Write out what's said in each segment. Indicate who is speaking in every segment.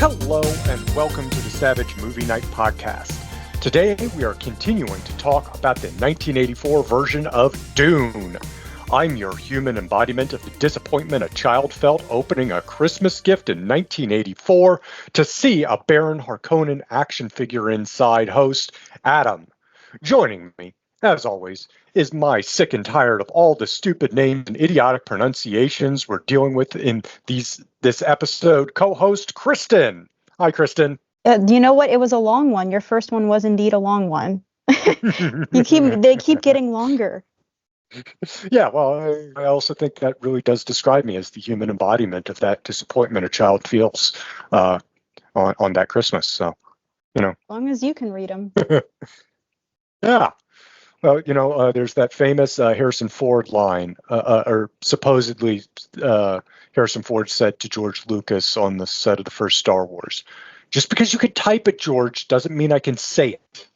Speaker 1: Hello and welcome to the Savage Movie Night Podcast. Today we are continuing to talk about the 1984 version of Dune. I'm your human embodiment of the disappointment a child felt opening a Christmas gift in 1984 to see a Baron Harkonnen action figure inside host, Adam. Joining me, as always, is my sick and tired of all the stupid names and idiotic pronunciations we're dealing with in this episode, co-host Kristen. Hi, Kristen.
Speaker 2: You know what? It was a long one. Your first one was indeed a long one. They keep getting longer.
Speaker 1: Yeah, well, I also think that really does describe me as the human embodiment of that disappointment a child feels on that Christmas. So,
Speaker 2: As long as you can read them.
Speaker 1: Yeah. Well, there's that famous Harrison Ford line, or supposedly Harrison Ford said to George Lucas on the set of the first Star Wars, "Just because you can type it, George, doesn't mean I can say it."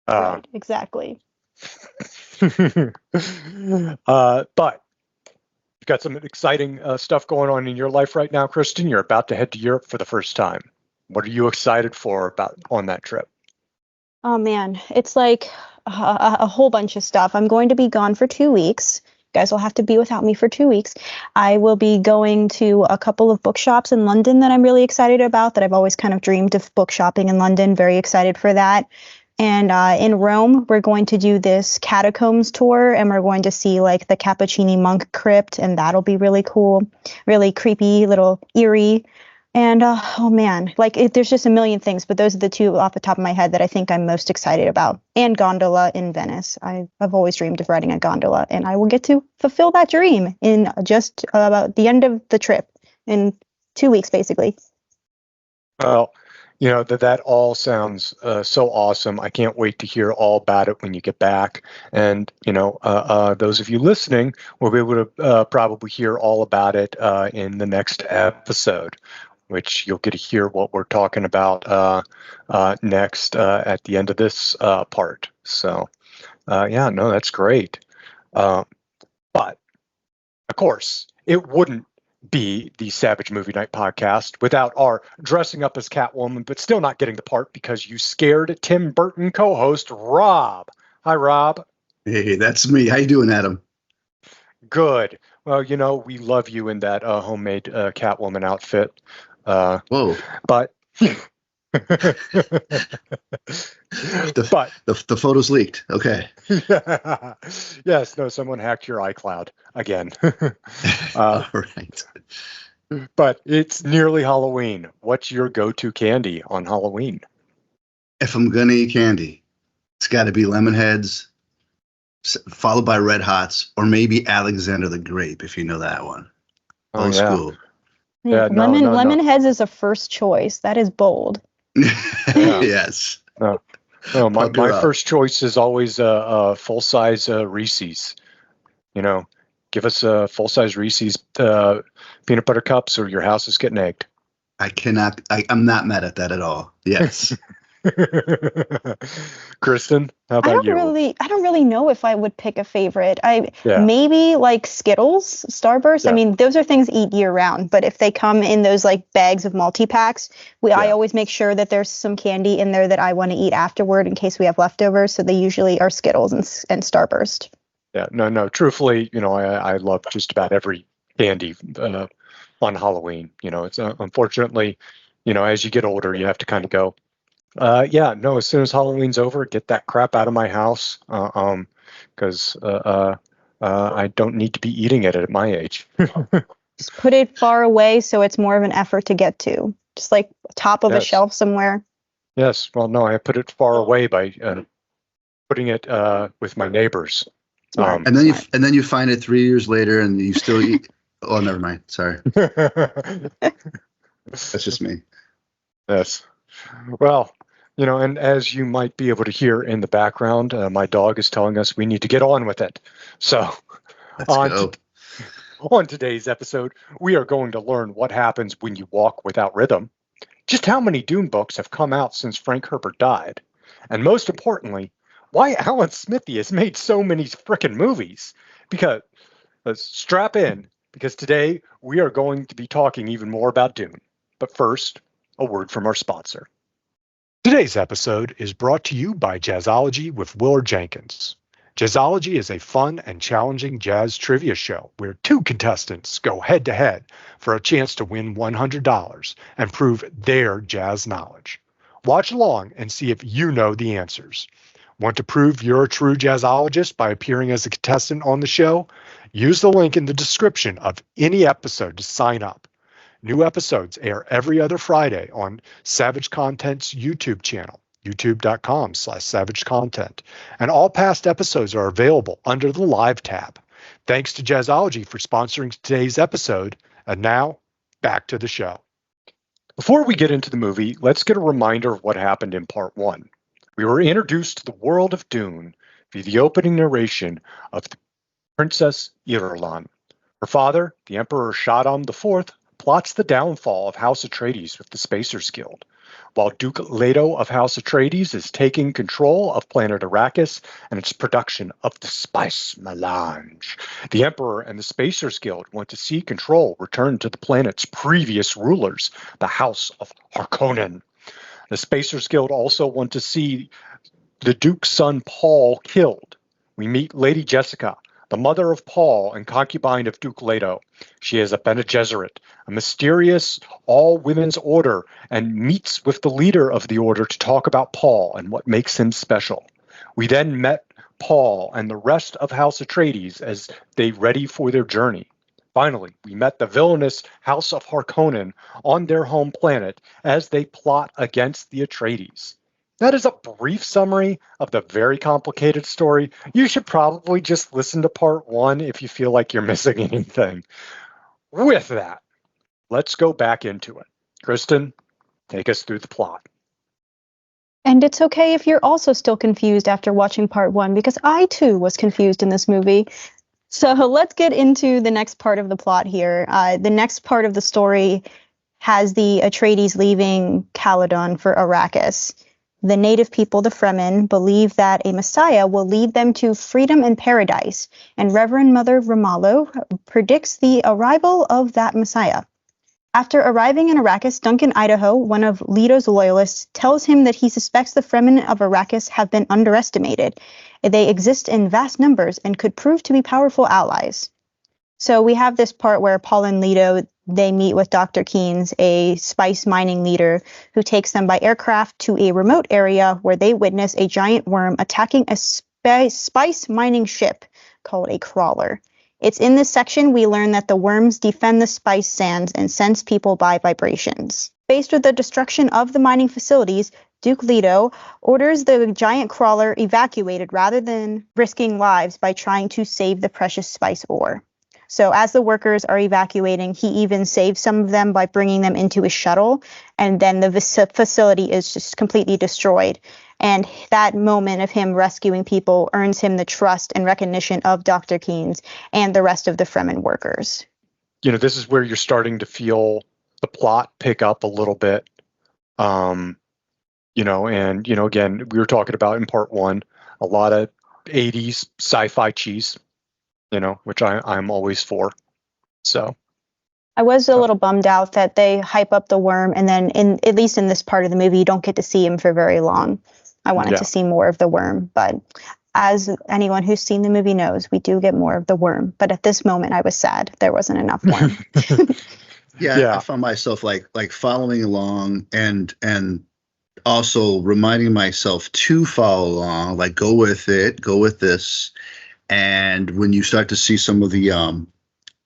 Speaker 2: Right, exactly.
Speaker 1: But you've got some exciting stuff going on in your life right now, Kristen. You're about to head to Europe for the first time. What are you excited for on that trip?
Speaker 2: Oh, man. It's like a whole bunch of stuff. I'm going to be gone for 2 weeks. You guys will have to be without me for 2 weeks. I will be going to a couple of bookshops in London that I'm really excited about, that I've always kind of dreamed of book shopping in London. Very excited for that. And in Rome, we're going to do this catacombs tour, and we're going to see like the Cappuccini monk crypt, and that'll be really cool, really creepy, little eerie. And oh man, there's just a million things, but those are the two off the top of my head that I think I'm most excited about. And gondola in Venice. I've always dreamed of riding a gondola, and I will get to fulfill that dream in just about the end of the trip in 2 weeks, basically.
Speaker 1: Well, that all sounds so awesome. I can't wait to hear all about it when you get back. And, those of you listening will be able to probably hear all about it in the next episode, which you'll get to hear what we're talking about next at the end of this part. So, that's great. But, of course, it wouldn't be the Savage Movie Night Podcast without our dressing up as Catwoman, but still not getting the part because you scared Tim Burton co-host Rob. Hi, Rob.
Speaker 3: Hey, that's me. How you doing, Adam?
Speaker 1: Good. Well, we love you in that homemade Catwoman outfit.
Speaker 3: Whoa.
Speaker 1: But
Speaker 3: the photos leaked. Okay.
Speaker 1: Yes. No. Someone hacked your iCloud again.
Speaker 3: All right.
Speaker 1: But it's nearly Halloween. What's your go-to candy on Halloween?
Speaker 3: If I'm gonna eat candy, it's got to be Lemonheads, followed by Red Hots, or maybe Alexander the Grape, if you know that one. Old school.
Speaker 2: Yeah, Lemonheads is a first choice. That is bold.
Speaker 3: Yes.
Speaker 1: No, my first choice is always full-size Reese's. Give us a full-size Reese's peanut butter cups, or your house is getting egged.
Speaker 3: I'm not mad at that at all. Yes.
Speaker 1: Kristen, how about you?
Speaker 2: I don't really know if I would pick a favorite. Maybe like Skittles, Starburst.
Speaker 1: Yeah.
Speaker 2: I mean, those are things eat year round, but if they come in those like bags of multi-packs, I always make sure that there's some candy in there that I want to eat afterward in case we have leftovers. So they usually are Skittles and Starburst.
Speaker 1: Yeah, no. Truthfully, I love just about every candy on Halloween. It's unfortunately, as you get older, you have to kind of go. As soon as Halloween's over, get that crap out of my house, because I don't need to be eating it at my age.
Speaker 2: Just put it far away so it's more of an effort to get to, just like top of a shelf somewhere.
Speaker 1: Yes, well, no, I put it far away by putting it with my neighbors.
Speaker 3: And then you find it 3 years later, and you still eat. Oh, never mind. Sorry. That's just me.
Speaker 1: Yes. Well, and as you might be able to hear in the background, my dog is telling us we need to get on with it. So on today's episode, we are going to learn what happens when you walk without rhythm, just how many Dune books have come out since Frank Herbert died, and most importantly, why Alan Smithy has made so many frickin' movies. Because strap in, because today we are going to be talking even more about Dune. But first, a word from our sponsor.
Speaker 4: Today's episode is brought to you by Jazzology with Willard Jenkins. Jazzology is a fun and challenging jazz trivia show where two contestants go head-to-head for a chance to win $100 and prove their jazz knowledge. Watch along and see if you know the answers. Want to prove you're a true jazzologist by appearing as a contestant on the show? Use the link in the description of any episode to sign up. New episodes air every other Friday on Savage Content's YouTube channel, youtube.com/savagecontent. And all past episodes are available under the Live tab. Thanks to Jazzology for sponsoring today's episode. And now, back to the show.
Speaker 1: Before we get into the movie, let's get a reminder of what happened in part 1. We were introduced to the world of Dune via the opening narration of the Princess Irulan. Her father, the Emperor Shaddam IV, plots the downfall of House Atreides with the Spacers Guild, while Duke Leto of House Atreides is taking control of planet Arrakis and its production of the spice melange. The Emperor and the Spacers Guild want to see control returned to the planet's previous rulers, the House of Harkonnen. The Spacers Guild also want to see the Duke's son Paul killed. We meet Lady Jessica, the mother of Paul and concubine of Duke Leto. She is a Bene Gesserit, a mysterious all-women's order, and meets with the leader of the order to talk about Paul and what makes him special. We then met Paul and the rest of House Atreides as they ready for their journey. Finally, we met the villainous House of Harkonnen on their home planet as they plot against the Atreides. That is a brief summary of the very complicated story. You should probably just listen to part 1 if you feel like you're missing anything. With that, let's go back into it. Kristen, take us through the plot.
Speaker 2: And it's okay if you're also still confused after watching part 1, because I too was confused in this movie. So let's get into the next part of the plot here. The next part of the story has the Atreides leaving Caledon for Arrakis. The native people, the Fremen, believe that a Messiah will lead them to freedom and paradise, and Reverend Mother Ramallo predicts the arrival of that Messiah. After arriving in Arrakis, Duncan Idaho, one of Leto's loyalists, tells him that he suspects the Fremen of Arrakis have been underestimated. They exist in vast numbers and could prove to be powerful allies. So we have this part where Paul and Leto, they meet with Dr. Keynes, a spice mining leader, who takes them by aircraft to a remote area where they witness a giant worm attacking a spice mining ship called a crawler. It's in this section we learn that the worms defend the spice sands and sense people by vibrations. Faced with the destruction of the mining facilities, Duke Leto orders the giant crawler evacuated rather than risking lives by trying to save the precious spice ore. So as the workers are evacuating, he even saves some of them by bringing them into his shuttle, and then the facility is just completely destroyed. And that moment of him rescuing people earns him the trust and recognition of Dr. Keynes and the rest of the Fremen workers.
Speaker 1: You know, this is where you're starting to feel the plot pick up a little bit. Again, we were talking about in part 1, a lot of 80s sci-fi cheese, which I'm always for. So
Speaker 2: I was a little bummed out that they hype up the worm, and then at least in this part of the movie, you don't get to see him for very long. I wanted to see more of the worm, but as anyone who's seen the movie knows, we do get more of the worm. But at this moment, I was sad there wasn't enough worm.
Speaker 3: I found myself like following along and also reminding myself to follow along, like go with it, go with this. And when you start to see some of the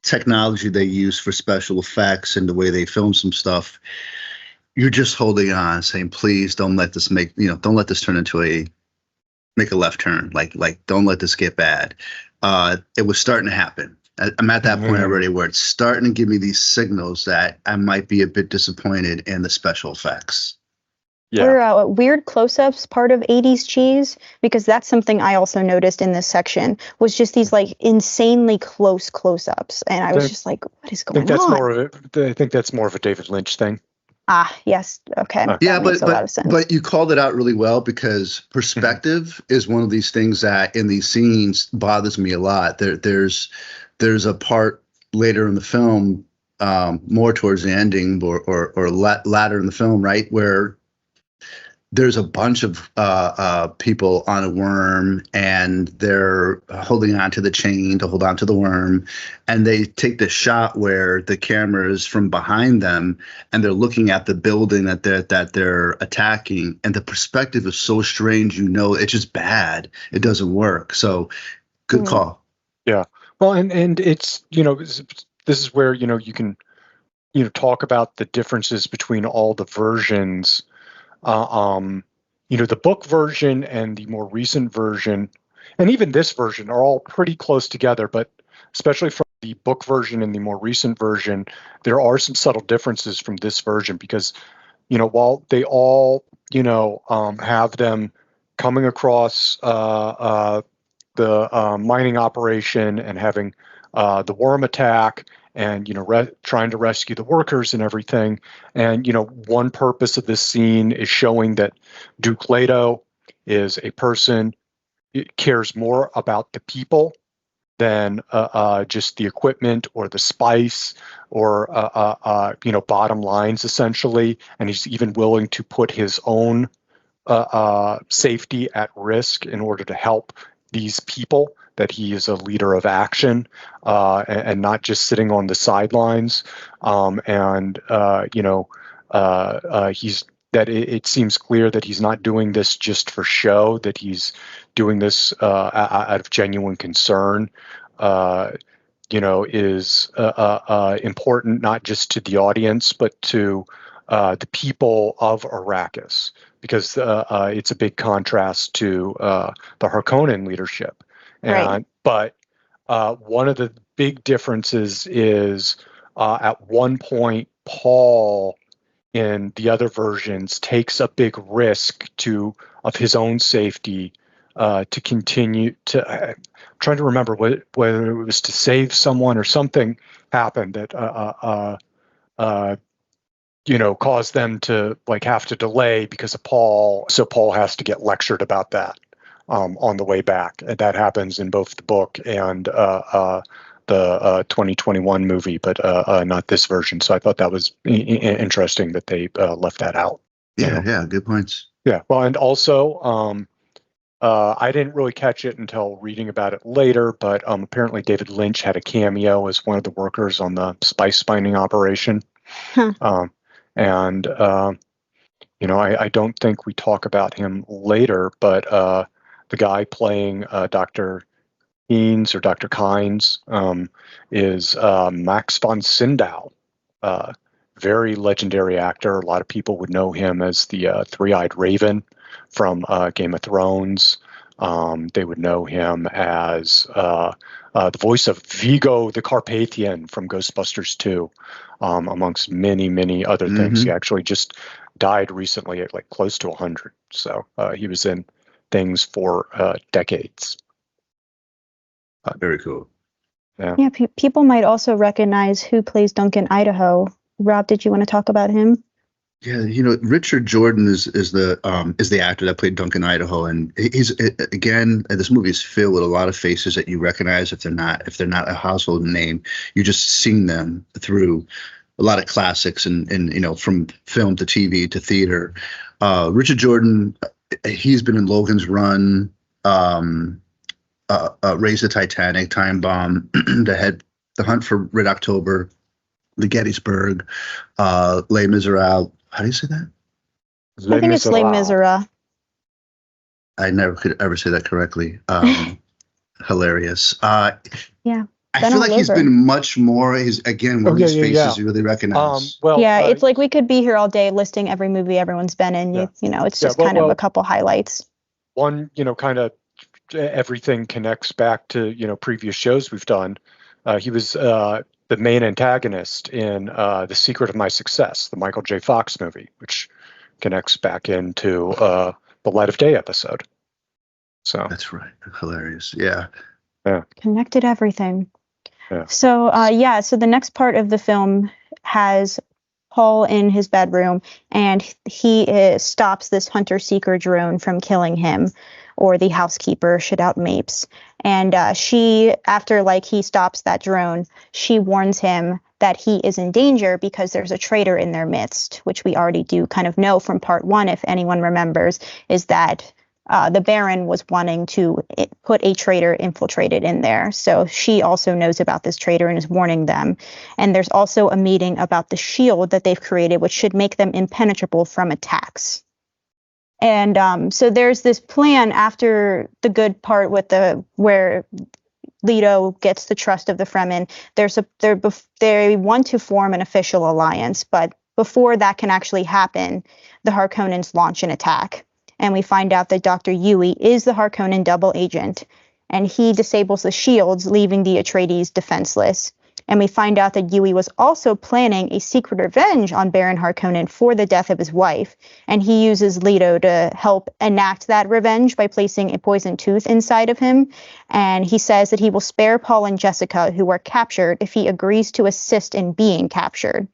Speaker 3: technology they use for special effects and the way they film some stuff, you're just holding on, saying, please don't let this don't let this turn into make a left turn. Like don't let this get bad. It was starting to happen. I'm at that point already where it's starting to give me these signals that I might be a bit disappointed in the special effects.
Speaker 2: Yeah. Were weird close-ups part of 80s cheese? Because that's something I also noticed in this section, was just these like insanely close close-ups. And I was just like, what is going on?
Speaker 1: I think that's more of a David Lynch thing.
Speaker 2: Ah, yes. Okay.
Speaker 3: Yeah, but you called it out really well, because perspective is one of these things that in these scenes bothers me a lot. There's a part later in the film more towards the ending or latter in the film, right, where there's a bunch of people on a worm, and they're holding on to the chain to hold on to the worm, and they take the shot where the camera is from behind them, and they're looking at the building that they're attacking, and the perspective is so strange. It's just bad. It doesn't work. So, good call.
Speaker 1: Yeah. Well, and it's this is where you can talk about the differences between all the versions. The book version and the more recent version, and even this version, are all pretty close together, but especially from the book version and the more recent version, there are some subtle differences from this version because, while they all, have them coming across the mining operation and having the worm attack, and trying to rescue the workers and everything. And one purpose of this scene is showing that Duke Leto is a person who cares more about the people than just the equipment or the spice or bottom lines, essentially. And he's even willing to put his own safety at risk in order to help these people, that he is a leader of action and not just sitting on the sidelines. It seems clear that he's not doing this just for show, that he's doing this out of genuine concern. Is important not just to the audience, but to the people of Arrakis, because it's a big contrast to the Harkonnen leadership.
Speaker 2: Right.
Speaker 1: But one of the big differences is at one point, Paul in the other versions takes a big risk of his own safety to continue to. I'm trying to remember whether it was to save someone or something happened that caused them to have to delay because of Paul. So Paul has to get lectured about that on the way back. And that happens in both the book and the 2021 movie, but not this version. So I thought that was interesting that they left that out.
Speaker 3: Yeah, good points.
Speaker 1: Yeah, well, and also I didn't really catch it until reading about it later, but apparently David Lynch had a cameo as one of the workers on the spice mining operation.
Speaker 2: Huh.
Speaker 1: I don't think we talk about him later, but the guy playing Dr. Keynes or Dr. Kynes is Max von Sydow, very legendary actor. A lot of people would know him as the three-eyed raven from Game of Thrones. They would know him as the voice of Vigo the Carpathian from Ghostbusters 2, amongst many, many other things. He actually just died recently at close to 100. So he was in things for decades.
Speaker 3: Very cool.
Speaker 2: Yeah, people might also recognize who plays Duncan Idaho. Rob, did you want to talk about him?
Speaker 3: Yeah, Richard Jordan is the actor that played Duncan Idaho, and he's again. This movie is filled with a lot of faces that you recognize if they're not a household name. You just seen them through a lot of classics and from film to TV to theater. Richard Jordan, he's been in Logan's Run, Raise the Titanic, Time Bomb, The Hunt for Red October, The Gettysburg, Les Miserables. How do you say that?
Speaker 2: I think it's Les Miserables.
Speaker 3: I never could ever say that correctly. Hilarious.
Speaker 2: Yeah.
Speaker 3: I feel like he's been much more. He's again one of these faces you really recognize.
Speaker 2: It's like we could be here all day listing every movie everyone's been in. It's just kind of a couple highlights.
Speaker 1: One, kind of everything connects back to previous shows we've done. He was the main antagonist in The Secret of My Success, the Michael J. Fox movie, which connects back into the Light of Day episode. So
Speaker 3: that's right. Hilarious. Yeah.
Speaker 2: Connected everything.
Speaker 1: Yeah.
Speaker 2: So so the next part of the film has Paul in his bedroom, and he stops this hunter-seeker drone from killing him, or the housekeeper, Shadout Mapes. And she, after he stops that drone, she warns him that he is in danger because there's a traitor in their midst, which we already do kind of know from part 1, if anyone remembers, is that the Baron was wanting to put a traitor infiltrated in there. So she also knows about this traitor and is warning them. And there's also a meeting about the shield that they've created, which should make them impenetrable from attacks. And so there's this plan after the good part with where Leto gets the trust of the Fremen. They want to form an official alliance, but before that can actually happen, the Harkonnens launch an attack. And we find out that Dr. Yui is the Harkonnen double agent, and he disables the shields, leaving the Atreides defenseless. And we find out that Yui was also planning a secret revenge on Baron Harkonnen for the death of his wife, and he uses Leto to help enact that revenge by placing a poisoned tooth inside of him. And he says that he will spare Paul and Jessica, who were captured, if he agrees to assist in being captured.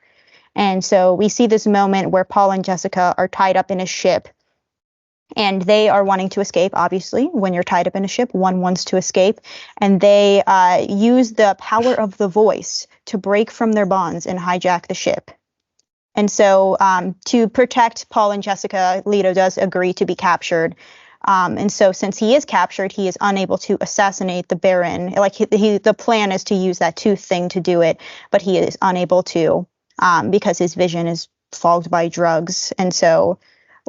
Speaker 2: And so we see this moment where Paul and Jessica are tied up in a ship, and they are wanting to escape. Obviously, when you're tied up in a ship, one wants to escape. And they use the power of the voice to break from their bonds and hijack the ship. And so to protect Paul and Jessica, Leto does agree to be captured. And so since he is captured, he is unable to assassinate the Baron. Like the plan is to use that tooth thing to do it, but he is unable to because his vision is fogged by drugs. And so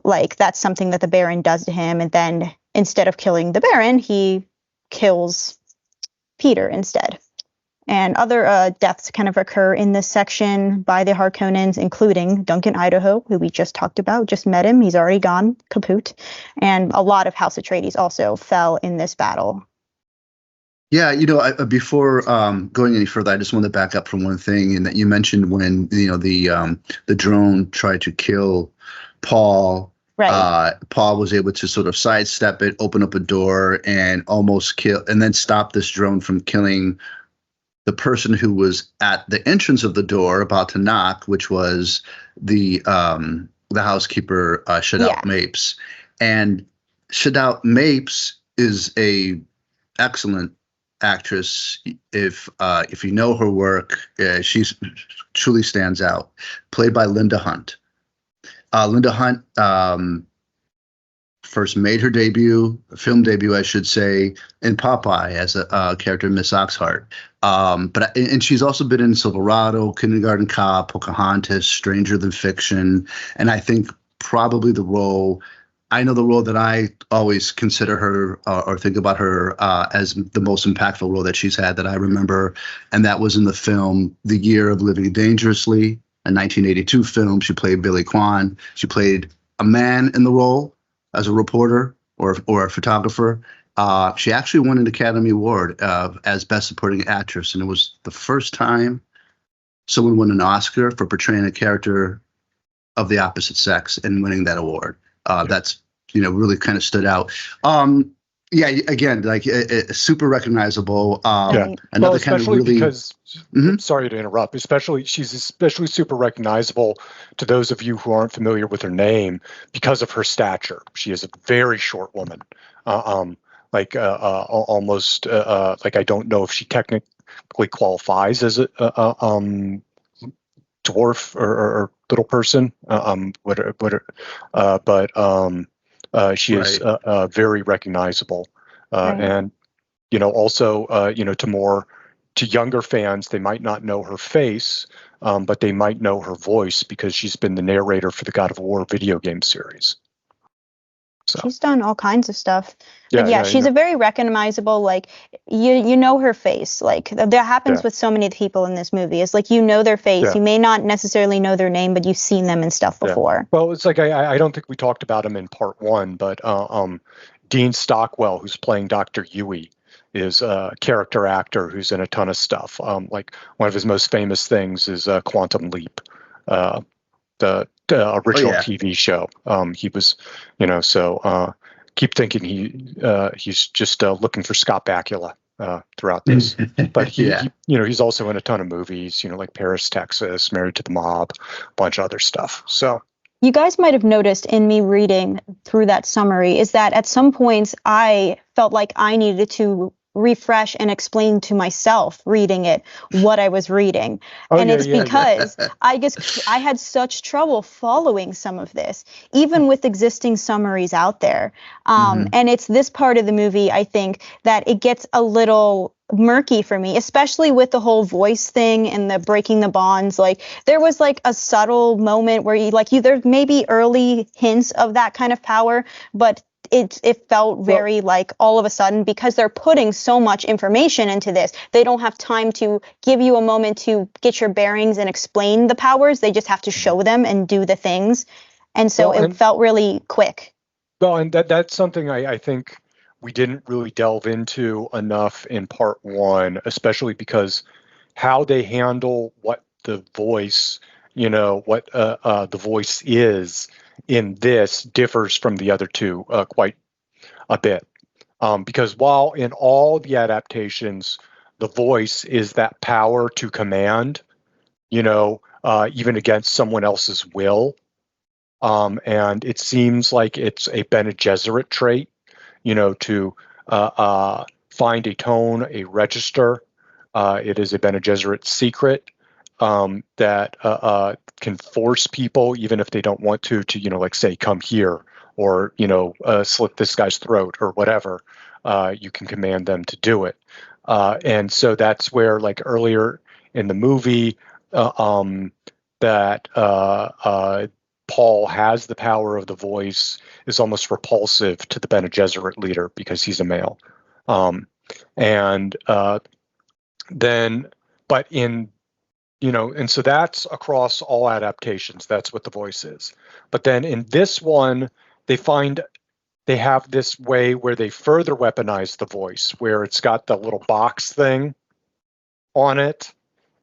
Speaker 2: like that's something that the Baron does to him, and then instead of killing the Baron, he kills Peter instead. And other deaths kind of occur in this section by the Harkonnens, including Duncan Idaho, who we just talked about. Just met him; he's already gone kaput. And a lot of House Atreides also fell in this battle.
Speaker 3: Yeah, before going any further, I just want to back up from one thing, and that you mentioned when the drone tried to kill Paul. Right. Paul was able to sort of sidestep it, open up a door, and almost kill, and then stop this drone from killing the person who was at the entrance of the door about to knock, which was the housekeeper, Shadout Mapes. And Shadout Mapes is a excellent actress. If you know her work, she's truly stands out. Played by Linda Hunt. Linda Hunt first made her film debut, I should say, in Popeye as a character, Miss Oxheart. And she's also been in Silverado, Kindergarten Cop, Pocahontas, Stranger Than Fiction, and I think probably the role that I always consider her or think about her as the most impactful role that she's had that I remember, and that was in the film The Year of Living Dangerously, a 1982 film. She played Billy Kwan. She played a man in the role as a reporter or a photographer. She actually won an Academy Award as Best Supporting Actress, and it was the first time someone won an Oscar for portraying a character of the opposite sex and winning that award. That's really kind of stood out. Again, like super recognizable. Another kind of really because. Mm-hmm.
Speaker 1: Sorry to interrupt. She's especially super recognizable to those of you who aren't familiar with her name because of her stature. She is a very short woman, almost like I don't know if she technically qualifies as a dwarf or little person. She is very recognizable, and also to younger fans, they might not know her face, but they might know her voice because she's been the narrator for the God of War video game series. So.
Speaker 2: She's done all kinds of stuff. She's a very recognizable, like, you know her face. Like, that happens with so many people in this movie. It's like, their face. Yeah. You may not necessarily know their name, but you've seen them and stuff before.
Speaker 1: Well, it's like, I don't think we talked about him in part 1, but Dean Stockwell, who's playing Dr. Yui, is a character actor who's in a ton of stuff. Like one of his most famous things is Quantum Leap, the original TV show. He was, keep thinking he's just looking for Scott Bakula throughout this. But he's also in a ton of movies, like Paris, Texas, Married to the Mob, a bunch of other stuff. So.
Speaker 2: You guys might have noticed in me reading through that summary is that at some points I felt like I needed to refresh and explain to myself reading it what I was reading. And it's because I guess I had such trouble following some of this, even with existing summaries out there. And it's this part of the movie, I think, that it gets a little murky for me, especially with the whole voice thing and the breaking the bonds. Like there was like a subtle moment where there's maybe early hints of that kind of power, but it felt very like all of a sudden, because they're putting so much information into this, they don't have time to give you a moment to get your bearings and explain the powers. They just have to show them and do the things. And so it felt really quick.
Speaker 1: Well, and that's something I think we didn't really delve into enough in part one, especially because how they handle what the voice, what the voice is in this differs from the other two quite a bit. Because while in all the adaptations, the voice is that power to command, even against someone else's will. And it seems like it's a Bene Gesserit trait, to find a tone, a register. It is a Bene Gesserit secret that can force people, even if they don't want to, like say, come here, or, slit this guy's throat or whatever. You can command them to do it. And so that's where, like earlier in the movie, that Paul has the power of the voice is almost repulsive to the Bene Gesserit leader because he's a male. And so that's across all adaptations. That's what the voice is. But then in this one, they have this way where they further weaponize the voice, where it's got the little box thing on it.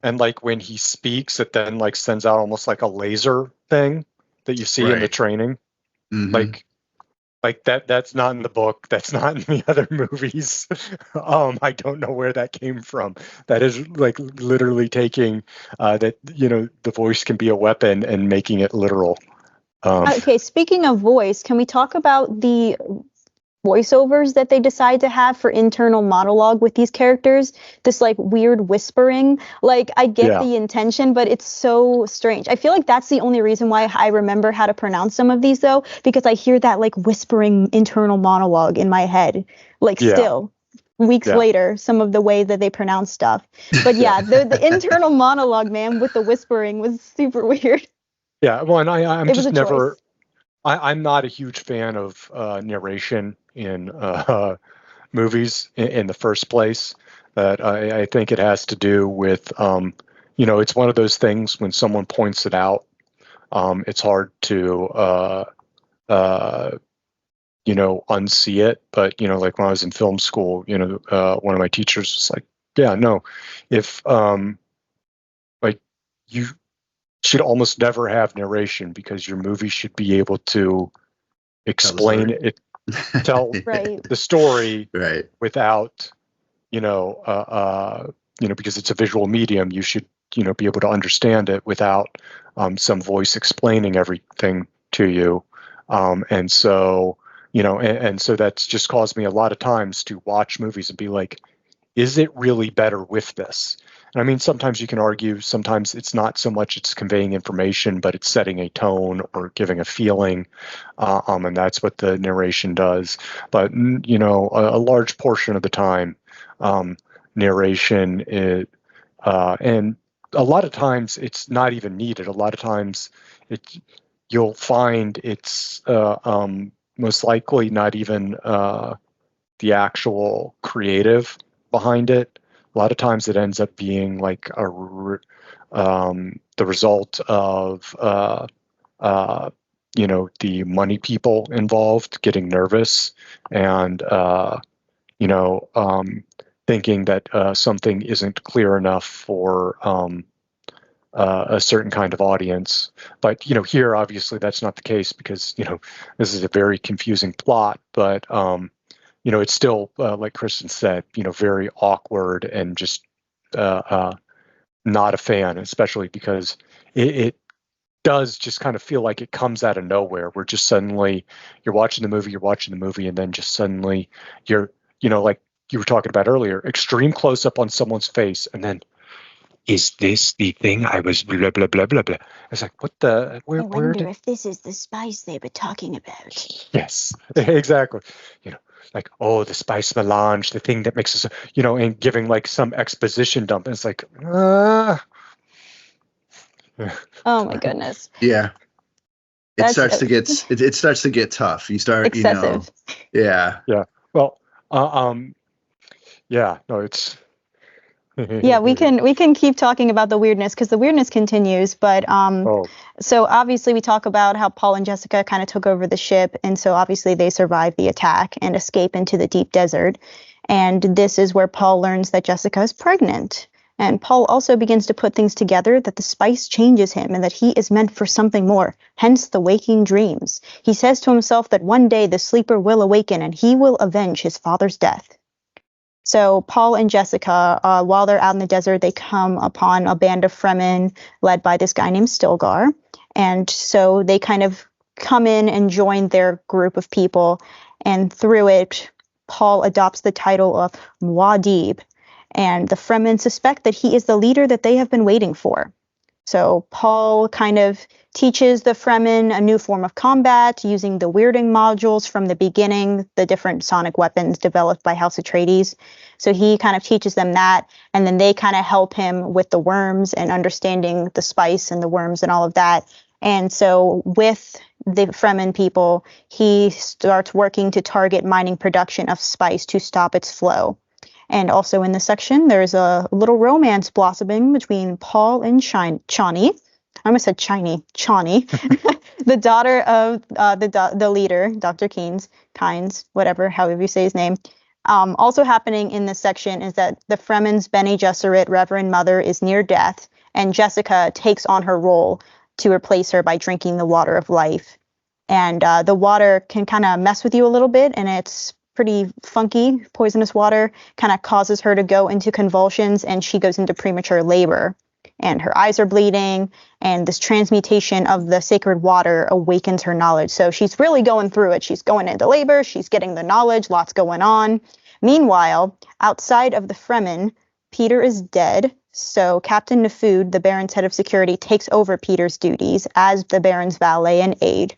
Speaker 1: And like when he speaks, it then like sends out almost like a laser thing that you see in the training. Like that's not in the book. That's not in the other movies. I don't know where that came from. That is like literally taking that, the voice can be a weapon and making it literal.
Speaker 2: Okay, speaking of voice, can we talk about the voiceovers that they decide to have for internal monologue with these characters? This like weird whispering. Like I get the intention, but it's so strange. I feel like that's the only reason why I remember how to pronounce some of these, though, because I hear that like whispering internal monologue in my head, still weeks later, some of the way that they pronounce stuff. But the internal monologue, man, with the whispering was super weird.
Speaker 1: Yeah, well, and I'm just never. I'm not a huge fan of narration in movies in the first place. That I think it has to do with, it's one of those things when someone points it out, it's hard to, unsee it. But, like when I was in film school, one of my teachers was like, yeah, no, if you should almost never have narration because your movie should be able to explain it, tell the story without, because it's a visual medium, you should, be able to understand it without some voice explaining everything to you. And so, and so that's just caused me a lot of times to watch movies and be like, is it really better with this? And I mean, sometimes you can argue, sometimes it's not so much it's conveying information, but it's setting a tone or giving a feeling. And that's what the narration does. But, a large portion of the time, narration is, and a lot of times it's not even needed. A lot of times you'll find it's most likely not even the actual creative behind it. A lot of times it ends up being like the result of the money people involved getting nervous and thinking that something isn't clear enough for a certain kind of audience. But here obviously that's not the case because this is a very confusing plot, but it's still, like Kristen said, very awkward and just not a fan, especially because it does just kind of feel like it comes out of nowhere. Where just suddenly you're watching the movie, and then just suddenly you're, like you were talking about earlier, extreme close up on someone's face, and then, is this the thing I was blah blah blah blah blah? It's like, what the?
Speaker 2: I wonder if this is the spice they were talking about.
Speaker 1: Yes, exactly. Like, oh, the spice melange, the thing that makes us, and giving like some exposition dump. And it's like,
Speaker 2: oh my goodness.
Speaker 3: Yeah. It starts to get tough. You start,
Speaker 2: excessive.
Speaker 3: Yeah.
Speaker 1: Yeah. Well, yeah, no, it's.
Speaker 2: Yeah, we can keep talking about the weirdness because the weirdness continues. But so obviously we talk about how Paul and Jessica kind of took over the ship, and so obviously they survive the attack and escape into the deep desert. And this is where Paul learns that Jessica is pregnant. And Paul also begins to put things together that the spice changes him and that he is meant for something more, hence the waking dreams. He says to himself that one day the sleeper will awaken and he will avenge his father's death. So Paul and Jessica, while they're out in the desert, they come upon a band of Fremen led by this guy named Stilgar. And so they kind of come in and join their group of people. And through it, Paul adopts the title of Muad'Dib. And the Fremen suspect that he is the leader that they have been waiting for. So Paul kind of teaches the Fremen a new form of combat using the weirding modules from the beginning, the different sonic weapons developed by House Atreides. So he kind of teaches them that, and then they kind of help him with the worms and understanding the spice and the worms and all of that. And so with the Fremen people, he starts working to target mining production of spice to stop its flow. And also in this section, there's a little romance blossoming between Paul and Chani. I almost said Chani, the daughter of the leader, Dr. Kynes, whatever, however you say his name. Also happening in this section is that the Fremen's Bene Gesserit Reverend Mother is near death, and Jessica takes on her role to replace her by drinking the water of life. And the water can kind of mess with you a little bit, and it's pretty funky. Poisonous water kind of causes her to go into convulsions, and she goes into premature labor. And her eyes are bleeding, and this transmutation of the sacred water awakens her knowledge. So she's really going through it. She's going into labor. She's getting the knowledge. Lots going on. Meanwhile, outside of the Fremen, Peter is dead. So Captain Nefud, the Baron's head of security, takes over Peter's duties as the Baron's valet and aide.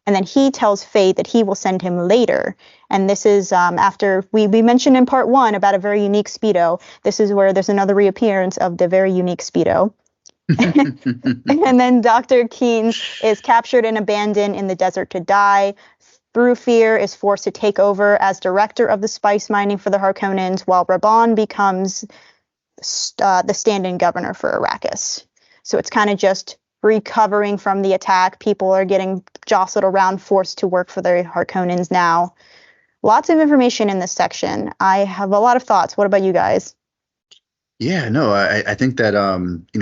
Speaker 2: And then he tells Faye that he will send him later. And this is after we mentioned in part 1 about a very unique Speedo. This is where there's another reappearance of the very unique Speedo. And then Dr. Kynes is captured and abandoned in the desert to die. Through fear, is forced to take over as director of the spice mining for the Harkonnens, while Raban becomes the stand-in governor for Arrakis. So it's kind of just recovering from the attack. People are getting jostled around, forced to work for the Harkonnens now. Lots of information in this section. I have a lot of thoughts. What about you guys?
Speaker 3: Yeah, no, I think that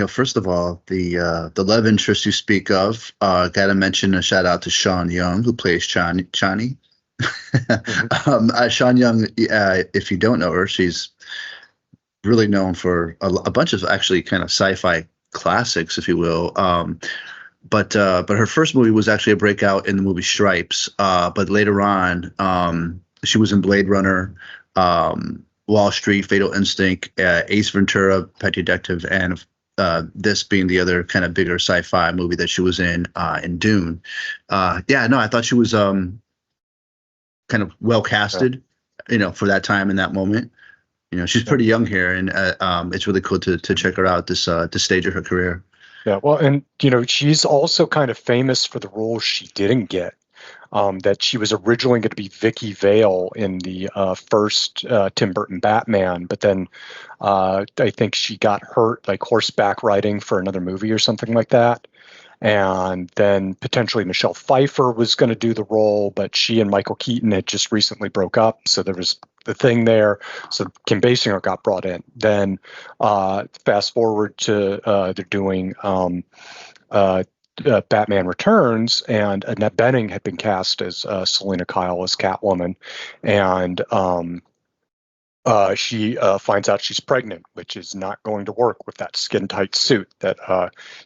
Speaker 3: first of all, the love interest you speak of, gotta mention a shout out to Sean Young, who plays Chani.
Speaker 1: Mm-hmm.
Speaker 3: Sean Young, if you don't know her, she's really known for a bunch of actually kind of sci-fi classics, if you will. But her first movie was actually a breakout in the movie Stripes. But later on, she was in Blade Runner, Wall Street, Fatal Instinct, Ace Ventura, Pet Detective, and this being the other kind of bigger sci-fi movie that she was in Dune. I thought she was kind of well casted, for that time in that moment. She's pretty young here, and it's really cool to check her out this stage of her career.
Speaker 1: Yeah, well, and she's also kind of famous for the role she didn't get. That she was originally going to be Vicky Vale in the first Tim Burton Batman, but then I think she got hurt, like horseback riding for another movie or something like that. And then potentially Michelle Pfeiffer was going to do the role, but she and Michael Keaton had just recently broke up, so there was the thing there. So Kim Basinger got brought in. Then fast forward to they're doing Batman Returns, and Annette Bening had been cast as Selena Kyle as Catwoman, and she finds out she's pregnant, which is not going to work with that skin-tight suit that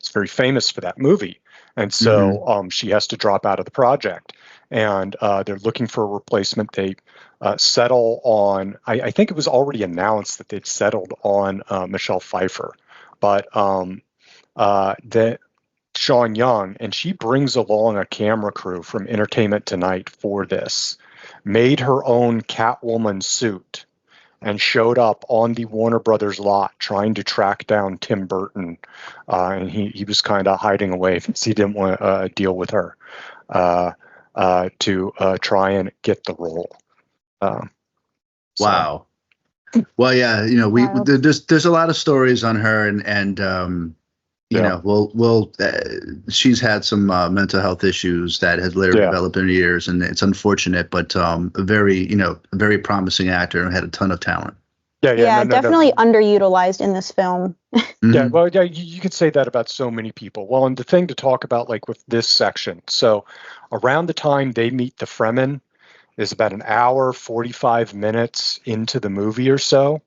Speaker 1: is very famous for that movie. And so she has to drop out of the project. and they're looking for a replacement. They settle on, I think it was already announced that they'd settled on Michelle Pfeiffer, but that Sean Young, and she brings along a camera crew from Entertainment Tonight for this, made her own Catwoman suit, and showed up on the Warner Brothers lot trying to track down Tim Burton, and he was kind of hiding away because he didn't want to deal with her to try and get the role.
Speaker 3: Wow. Well, yeah, there's a lot of stories on her, and you know, she's had some mental health issues that has later developed in the years, and it's unfortunate, but a very promising actor and had a ton of talent.
Speaker 2: Definitely underutilized in this film.
Speaker 1: Yeah, well, yeah, you could say that about so many people. Well, and the thing to talk about, like with this section, so around the time they meet the Fremen is about an hour, 45 minutes into the movie or so.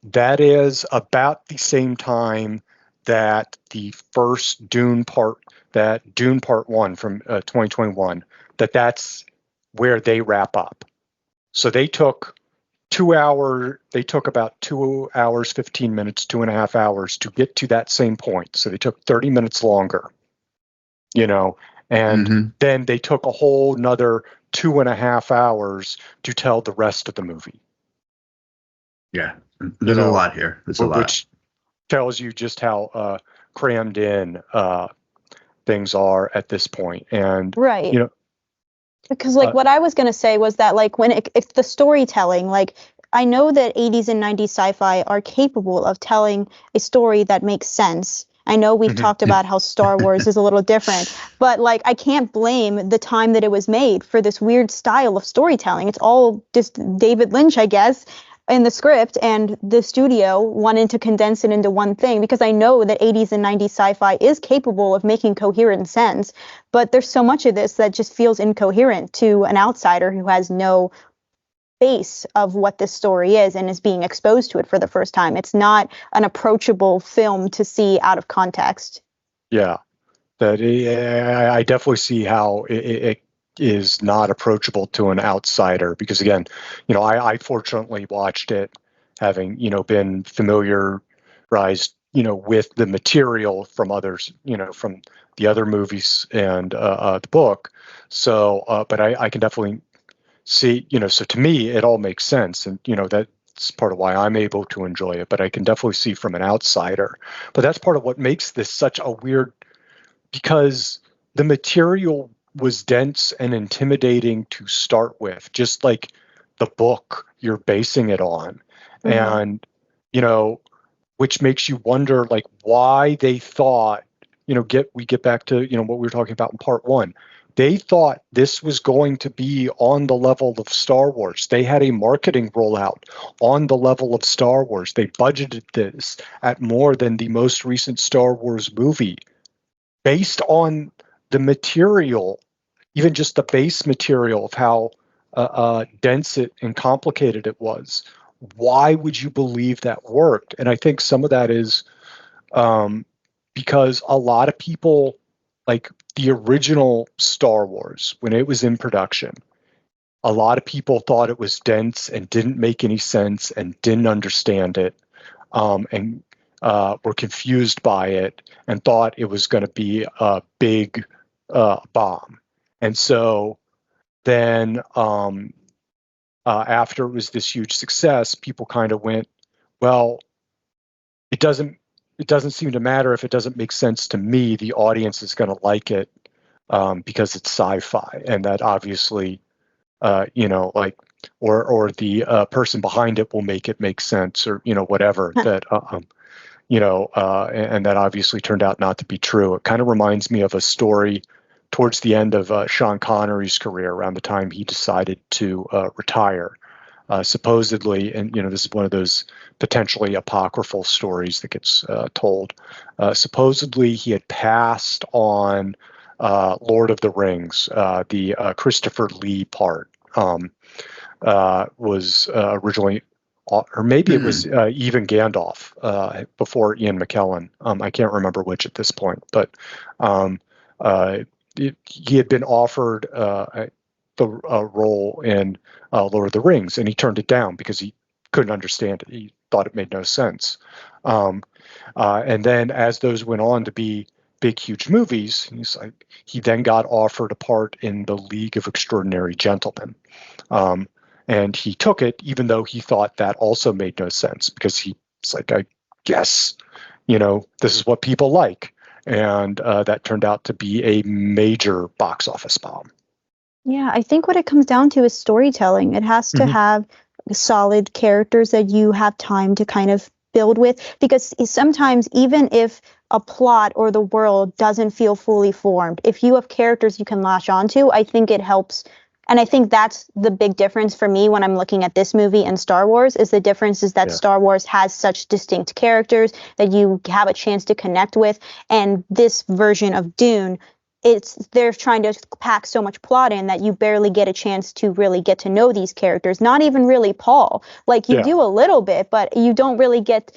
Speaker 1: That is about the same time that the first Dune Part 1 from 2021, that's where they wrap up. So they took about 2 hours, 15 minutes, 2.5 hours to get to that same point. So they took 30 minutes longer, and then they took a whole nother 2.5 hours to tell the rest of the movie.
Speaker 3: Yeah, there's a lot here. There's a lot.
Speaker 1: Which tells you just how crammed in things are at this point. And,
Speaker 2: right. Because what I was going to say was that if the storytelling, I know that 80s and 90s sci-fi are capable of telling a story that makes sense. I know we've talked about how Star Wars is a little different, but I can't blame the time that it was made for this weird style of storytelling. It's all just David Lynch, I guess, in the script, and the studio wanted to condense it into one thing, because I know that 80s and 90s sci-fi is capable of making coherent sense, but there's so much of this that just feels incoherent to an outsider who has no base of what this story is and is being exposed to it for the first time. It's not an approachable film to see out of context.
Speaker 1: Yeah, I definitely see how it is not approachable to an outsider, because again, I fortunately watched it having, been familiarized, with the material from others, from the other movies and the book. So, but I can definitely see, so to me, it all makes sense. And, that's part of why I'm able to enjoy it, but I can definitely see from an outsider. But that's part of what makes this such a weird, because the material was dense and intimidating to start with, just like the book you're basing it on. And, which makes you wonder, why they thought, we get back to, what we were talking about in part 1. They thought this was going to be on the level of Star Wars. They had a marketing rollout on the level of Star Wars. They budgeted this at more than the most recent Star Wars movie, based on the material, even just the base material of how dense it and complicated it was. Why would you believe that worked? And I think some of that is because a lot of people, like the original Star Wars, when it was in production, a lot of people thought it was dense and didn't make any sense and didn't understand it, and were confused by it and thought it was going to be a big bomb. And so then after it was this huge success, people kind of went, well, it doesn't seem to matter if it doesn't make sense to me. The audience is going to like it because it's sci-fi, and that obviously, or the person behind it will make it make sense, or whatever that, and that obviously turned out not to be true. It kind of reminds me of a story towards the end of Sean Connery's career, around the time he decided to retire. Supposedly, and this is one of those potentially apocryphal stories that gets told. Supposedly, he had passed on Lord of the Rings. The Christopher Lee part was originally, or maybe it was even Gandalf before Ian McKellen. I can't remember which at this point, but he had been offered the role in Lord of the Rings, and he turned it down because he couldn't understand it. He thought it made no sense. And then as those went on to be big, huge movies, he then got offered a part in the League of Extraordinary Gentlemen. And he took it, even though he thought that also made no sense, because he's like, I guess, this is what people like. And that turned out to be a major box office bomb.
Speaker 2: Yeah, I think what it comes down to is storytelling. It has to have solid characters that you have time to kind of build with, because sometimes even if a plot or the world doesn't feel fully formed, if you have characters you can latch onto, I think it helps. And I think that's the big difference for me when I'm looking at this movie and Star Wars, is the difference is that Star Wars has such distinct characters that you have a chance to connect with. And this version of Dune, they're trying to pack so much plot in that you barely get a chance to really get to know these characters. Not even really Paul. Like, you do a little bit, but you don't really get.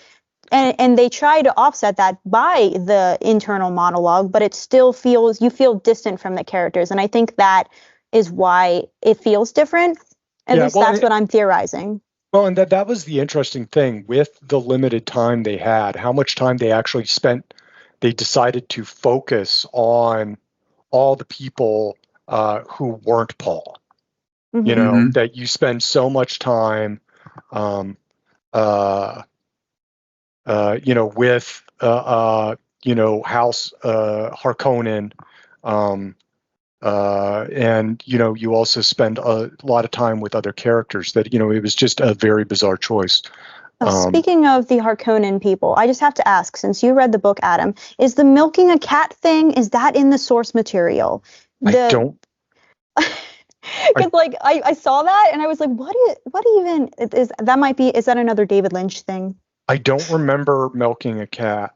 Speaker 2: And they try to offset that by the internal monologue, but it still you feel distant from the characters. And I think that is why it feels different. At least that's what I'm theorizing.
Speaker 1: Well, and that was the interesting thing with the limited time they had, how much time they actually spent. They decided to focus on all the people who weren't Paul. That you spend so much time, with House Harkonnen, and you also spend a lot of time with other characters. That it was just a very bizarre choice.
Speaker 2: Speaking of the Harkonnen people, I just have to ask, since you read the book, Adam, is the milking a cat thing, is that in the source material?
Speaker 1: I don't.
Speaker 2: Because I saw that and I was like, what even is that? Is that another David Lynch thing?
Speaker 1: I don't remember milking a cat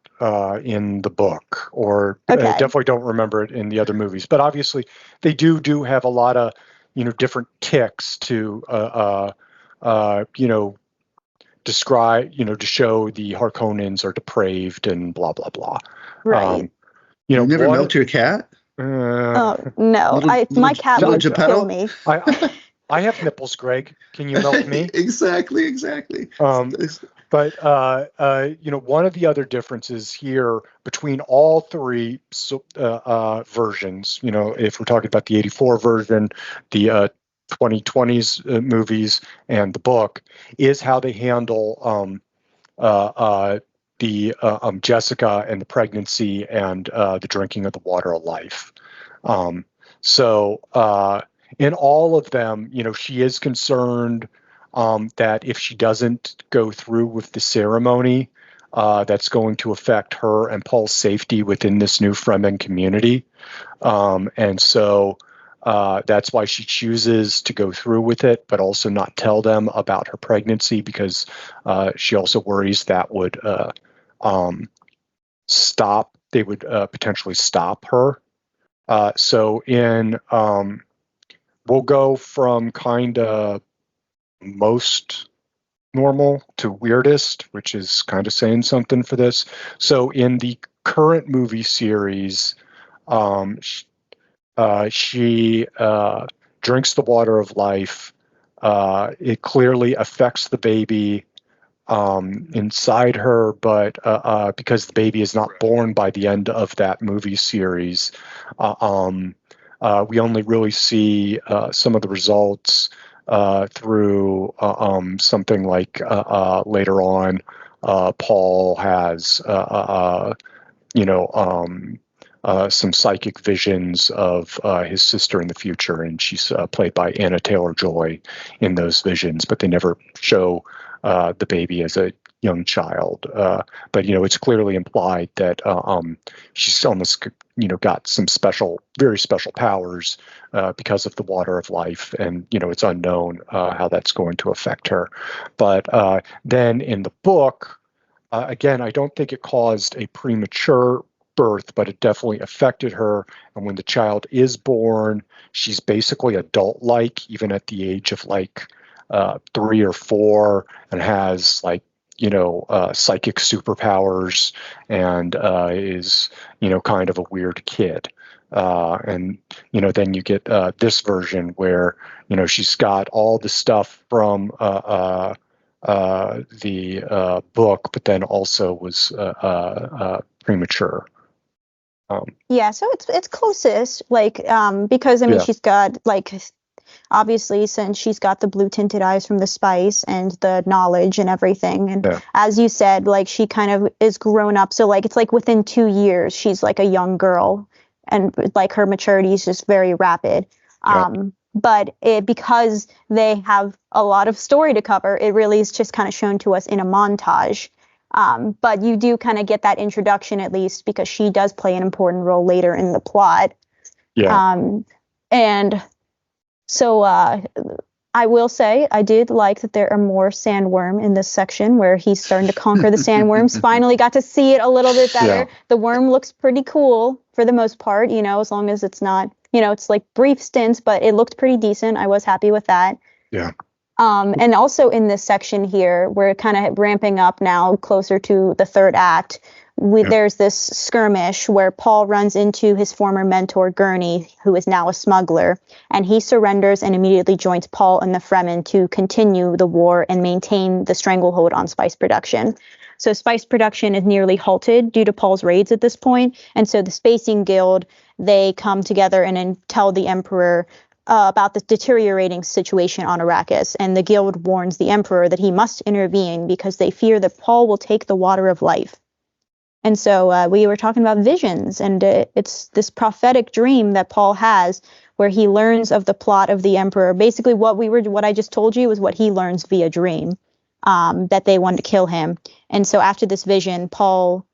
Speaker 1: in the book, or I definitely don't remember it in the other movies. But obviously, they do have a lot of different ticks to describe, to show the Harkonnens are depraved and blah blah blah.
Speaker 2: Right.
Speaker 3: You never milked your cat?
Speaker 2: No, my cat would kill me.
Speaker 1: I have nipples, Greg. Can you milk me?
Speaker 3: Exactly.
Speaker 1: But one of the other differences here between all three versions, if we're talking about the '84 version, the 2020s movies, and the book, is how they handle the Jessica and the pregnancy and the drinking of the water of life. In all of them, she is concerned that if she doesn't go through with the ceremony, that's going to affect her and Paul's safety within this new Fremen community. And so that's why she chooses to go through with it, but also not tell them about her pregnancy, because she also worries that would they would potentially stop her. We'll go from kind of most normal to weirdest, which is kind of saying something for this. So in the current movie series, she drinks the water of life. It clearly affects the baby inside her, but because the baby is not born by the end of that movie series, we only really see some of the results through something like later on. Paul has some psychic visions of his sister in the future, and she's played by Anna Taylor-Joy in those visions, but they never show the baby as a young child. But it's clearly implied that she's almost got some very special powers because of the water of life, and it's unknown how that's going to affect her. But then in the book, again, I don't think it caused a premature birth, but it definitely affected her. And when the child is born, she's basically adult-like, even at the age of 3 or 4, and has psychic superpowers, and is kind of a weird kid. And then you get this version where she's got all the stuff from the book, but then also was premature.
Speaker 2: Yeah, so it's closest, because I mean she's got obviously, since she's got the blue tinted eyes from the spice and the knowledge and everything, and as you said, she kind of is grown up, so it's within 2 years she's a young girl, and her maturity is just very rapid. But because they have a lot of story to cover, it really is just kind of shown to us in a montage. But you do kind of get that introduction, at least, because she does play an important role later in the plot. And so I will say I did like that there are more sandworm in this section where he's starting to conquer the sandworms. Finally got to see it a little bit better. The worm looks pretty cool for the most part, as long as it's not, it's brief stints, but it looked pretty decent. I was happy with that. And also in this section here, we're kind of ramping up now closer to the third act. There's this skirmish where Paul runs into his former mentor, Gurney, who is now a smuggler, and he surrenders and immediately joins Paul and the Fremen to continue the war and maintain the stranglehold on spice production. So spice production is nearly halted due to Paul's raids at this point, and so the Spacing Guild, they come together and then tell the Emperor about the deteriorating situation on Arrakis, and the Guild warns the Emperor that he must intervene because they fear that Paul will take the water of life. And so we were talking about visions, and it's this prophetic dream that Paul has where he learns of the plot of the Emperor. Basically, what I just told you is what he learns via dream, that they want to kill him. And so after this vision, Paul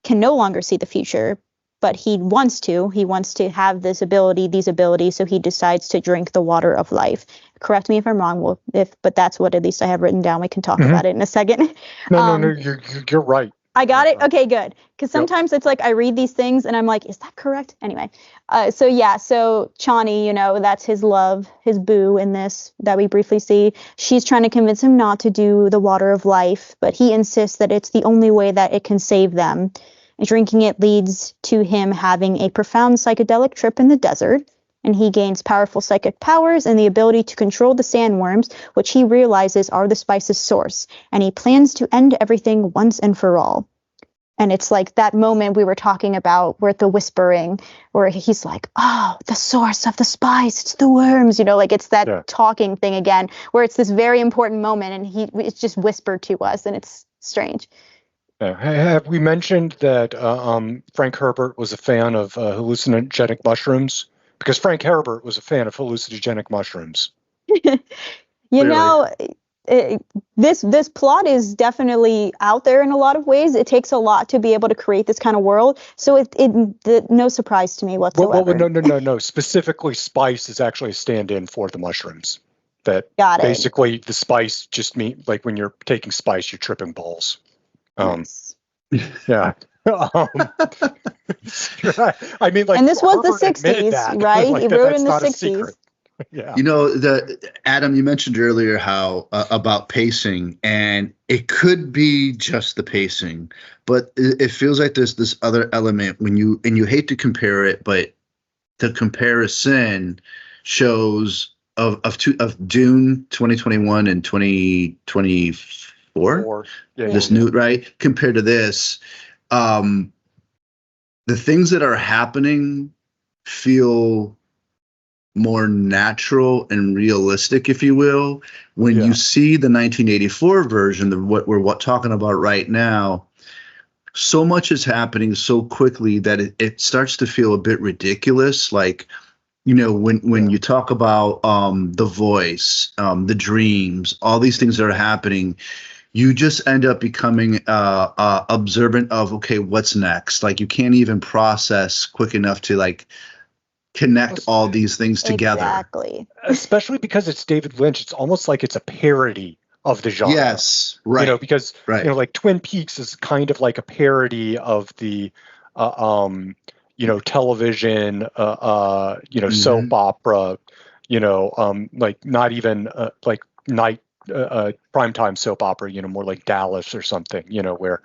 Speaker 2: can no longer see the future, but he wants to. He wants to have these abilities, so he decides to drink the water of life. Correct me if I'm wrong, but that's what at least I have written down. We can talk about it in a second.
Speaker 1: No, you're right.
Speaker 2: I got it? Okay, good. Because sometimes it's I read these things and I'm like, is that correct? Anyway, so Chani, that's his love, his boo in this that we briefly see. She's trying to convince him not to do the water of life, but he insists that it's the only way that it can save them. And drinking it leads to him having a profound psychedelic trip in the desert, and he gains powerful psychic powers and the ability to control the sandworms, which he realizes are the spice's source, and he plans to end everything once and for all. And it's that moment we were talking about where the whispering, where he's like, oh, the source of the spice, it's the worms, it's that talking thing again, where it's this very important moment, and it's just whispered to us, and it's strange.
Speaker 1: Have we mentioned that Frank Herbert was a fan of hallucinogenic mushrooms? Because Frank Herbert was a fan of hallucinogenic mushrooms.
Speaker 2: This plot is definitely out there in a lot of ways. It takes a lot to be able to create this kind of world. So it no surprise to me whatsoever.
Speaker 1: Well, no. Specifically, spice is actually a stand-in for the mushrooms. That basically the spice just means when you're taking spice, you're tripping balls.
Speaker 2: Nice.
Speaker 1: Yeah. I mean,
Speaker 2: and this was the 60s, right? He wrote in the 60s.
Speaker 1: Yeah.
Speaker 3: Adam, you mentioned earlier how about pacing, and it could be just the pacing, but it feels like there's this other element when you hate to compare it, but the comparison shows of Dune 2021 and 2024. This new, right, compared to this, the things that are happening feel more natural and realistic, if you will. When you see the 1984 version, what we're talking about right now, so much is happening so quickly that it starts to feel a bit ridiculous. When you talk about the voice, the dreams, all these things that are happening, you just end up becoming observant of, okay, what's next? You can't even process quick enough to connect all these things together.
Speaker 2: Exactly.
Speaker 1: Especially because it's David Lynch. It's almost like it's a parody of the genre.
Speaker 3: Yes, right.
Speaker 1: Because Twin Peaks is kind of like a parody of the television soap opera, not even night primetime soap opera, more like Dallas or something, where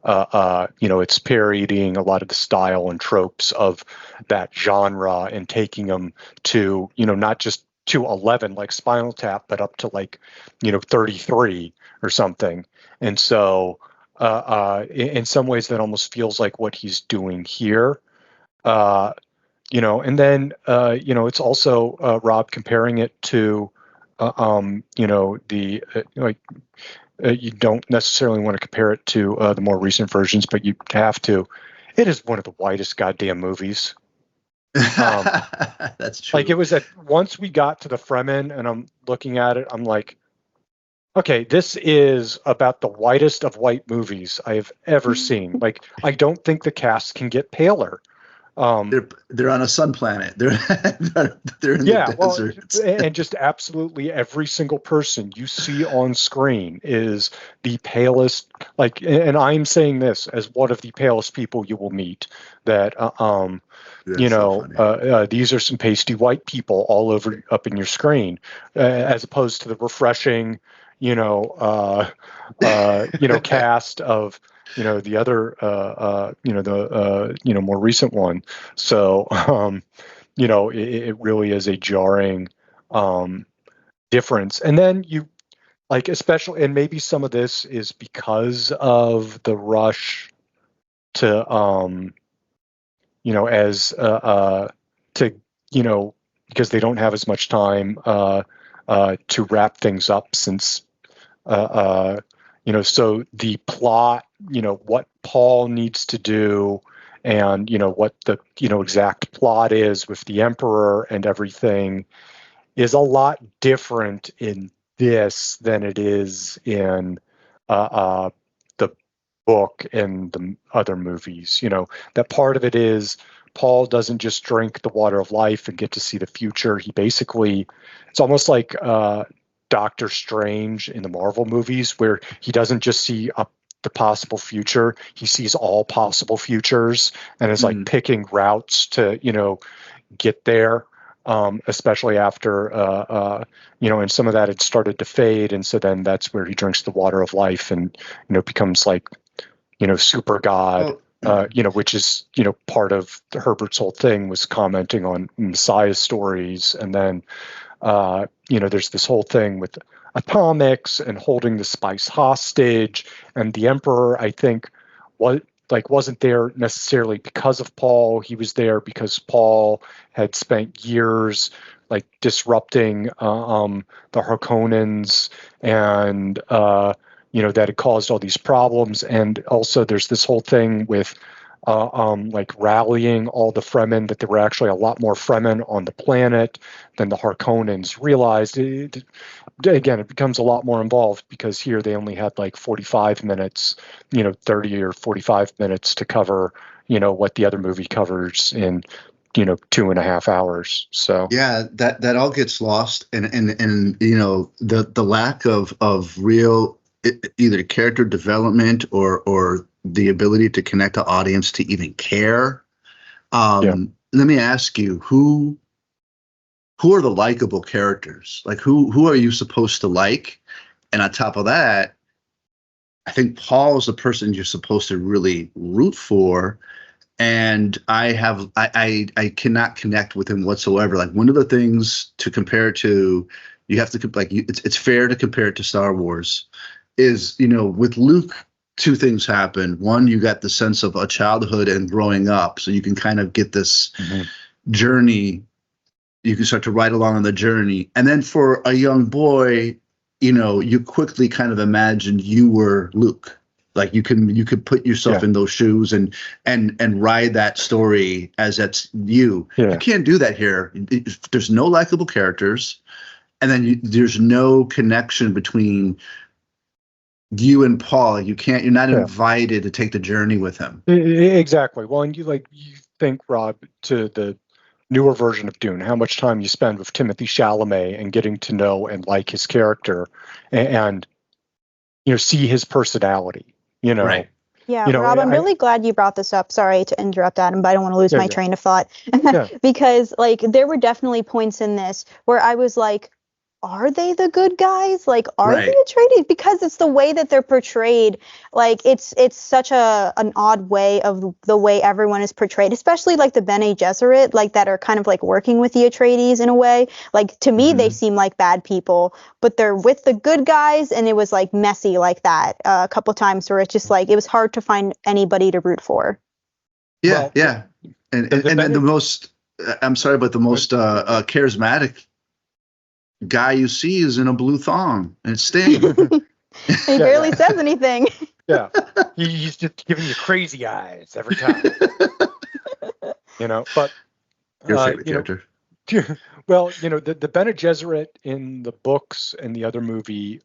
Speaker 1: it's parodying a lot of the style and tropes of that genre and taking them to, not just to 11 like Spinal Tap, but up to like, 33 or something. And so in some ways that almost feels like what he's doing here. And then, it's also, Rob, comparing it to, the you don't necessarily want to compare it to the more recent versions, but you have to. It is one of the whitest goddamn movies.
Speaker 3: That's true.
Speaker 1: Like it was once we got to the Fremen and I'm looking at it, I'm like, okay, this is about the whitest of white movies I have ever seen. Like, I don't think the cast can get paler.
Speaker 3: They're on a sun planet. They're in the desert.
Speaker 1: And just absolutely every single person you see on screen is the palest. Like, and I'm saying this as one of the palest people you will meet. That these are some pasty white people all over up in your screen, as opposed to the refreshing, cast of. The other, more recent one. So, it really is a jarring difference. And then you especially, and maybe some of this is because of the rush to, because they don't have as much time to wrap things up since, so the plot, what Paul needs to do and, what the, exact plot is with the Emperor and everything is a lot different in this than it is in the book and the other movies. That part of it is Paul doesn't just drink the water of life and get to see the future. He basically, it's almost like Doctor Strange in the Marvel movies, where he doesn't just see the possible future, he sees all possible futures and is like picking routes to, get there, especially after, and some of that had started to fade. And so then that's where he drinks the water of life and, becomes like, super God, which is, part of Herbert's whole thing was commenting on Messiah stories. And then, there's this whole thing with atomics and holding the spice hostage, and the Emperor, I think, wasn't there necessarily because of Paul. He was there because Paul had spent years disrupting the Harkonnens, and that had caused all these problems. And also, there's this whole thing with rallying all the Fremen, that there were actually a lot more Fremen on the planet than the Harkonnens realized. Again, it becomes a lot more involved because here they only had 45 minutes, 30 or 45 minutes to cover, what the other movie covers in, 2.5 hours. So
Speaker 3: yeah, that all gets lost, and the lack of real either character development or the ability to connect the audience to even care. Let me ask you, who are the likable characters? Who are you supposed to like? And on top of that, I think Paul is the person you're supposed to really root for. And I cannot connect with him whatsoever. One of the things to compare it to, you have to it's fair to compare it to Star Wars. Is with Luke, two things happen. One, you got the sense of a childhood and growing up, so you can kind of get this journey. You can start to ride along on the journey, and then for a young boy, you quickly kind of imagine you were Luke. You could put yourself in those shoes and ride that story as that's you. You can't do that here. There's no likable characters, and then there's no connection between you and Paul. You're not invited to take the journey with him.
Speaker 1: Exactly. Well, and you think, Rob, to the newer version of Dune, how much time you spend with Timothée Chalamet and getting to know and like his character and see his personality,
Speaker 3: Right.
Speaker 2: Yeah, Rob, I'm really glad you brought this up. Sorry to interrupt, Adam, but I don't want to lose my train of thought. Because there were definitely points in this where I was like, are they the good guys? Like, are
Speaker 3: Right.
Speaker 2: they Atreides? Because it's the way that they're portrayed. Like, it's such an odd way of the way everyone is portrayed, especially like the Bene Gesserit, like that are kind of like working with the Atreides in a way. Like, to me, they seem like bad people, but they're with the good guys, and it was like messy like that a couple times where it's just like it was hard to find anybody to root for.
Speaker 3: Yeah,
Speaker 1: Well,
Speaker 3: yeah. And the most, I'm sorry, but the most charismatic guy you see is in a blue thong, and it's Sting.
Speaker 2: He barely says anything.
Speaker 1: Yeah, he's just giving you crazy eyes every time. But
Speaker 3: Your favorite character.
Speaker 1: Well, the Bene Gesserit in the books and the other movie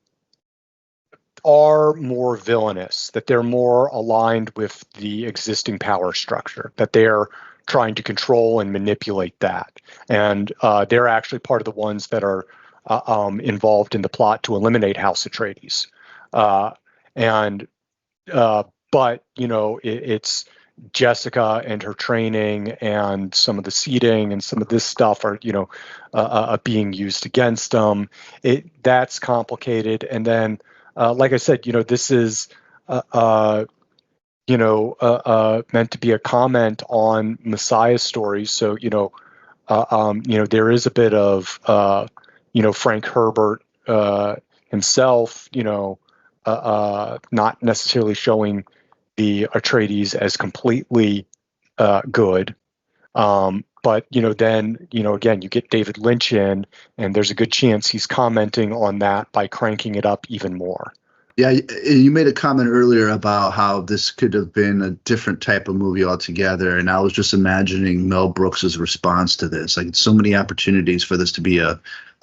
Speaker 1: are more villainous, that they're more aligned with the existing power structure, that they're trying to control and manipulate that. And they're actually part of the ones that are involved in the plot to eliminate House Atreides. But, it's Jessica and her training and some of the seating and some of this stuff are, being used against them. That's complicated. And then, like I said, this is, meant to be a comment on Messiah stories. So, there is a bit of, Frank Herbert himself, not necessarily showing the Atreides as completely good. But, then, again, you get David Lynch in, and there's a good chance he's commenting on that by cranking it up even more.
Speaker 3: Yeah, you made a comment earlier about how this could have been a different type of movie altogether, and I was just imagining Mel Brooks's response to this. Like, so many opportunities for this to be a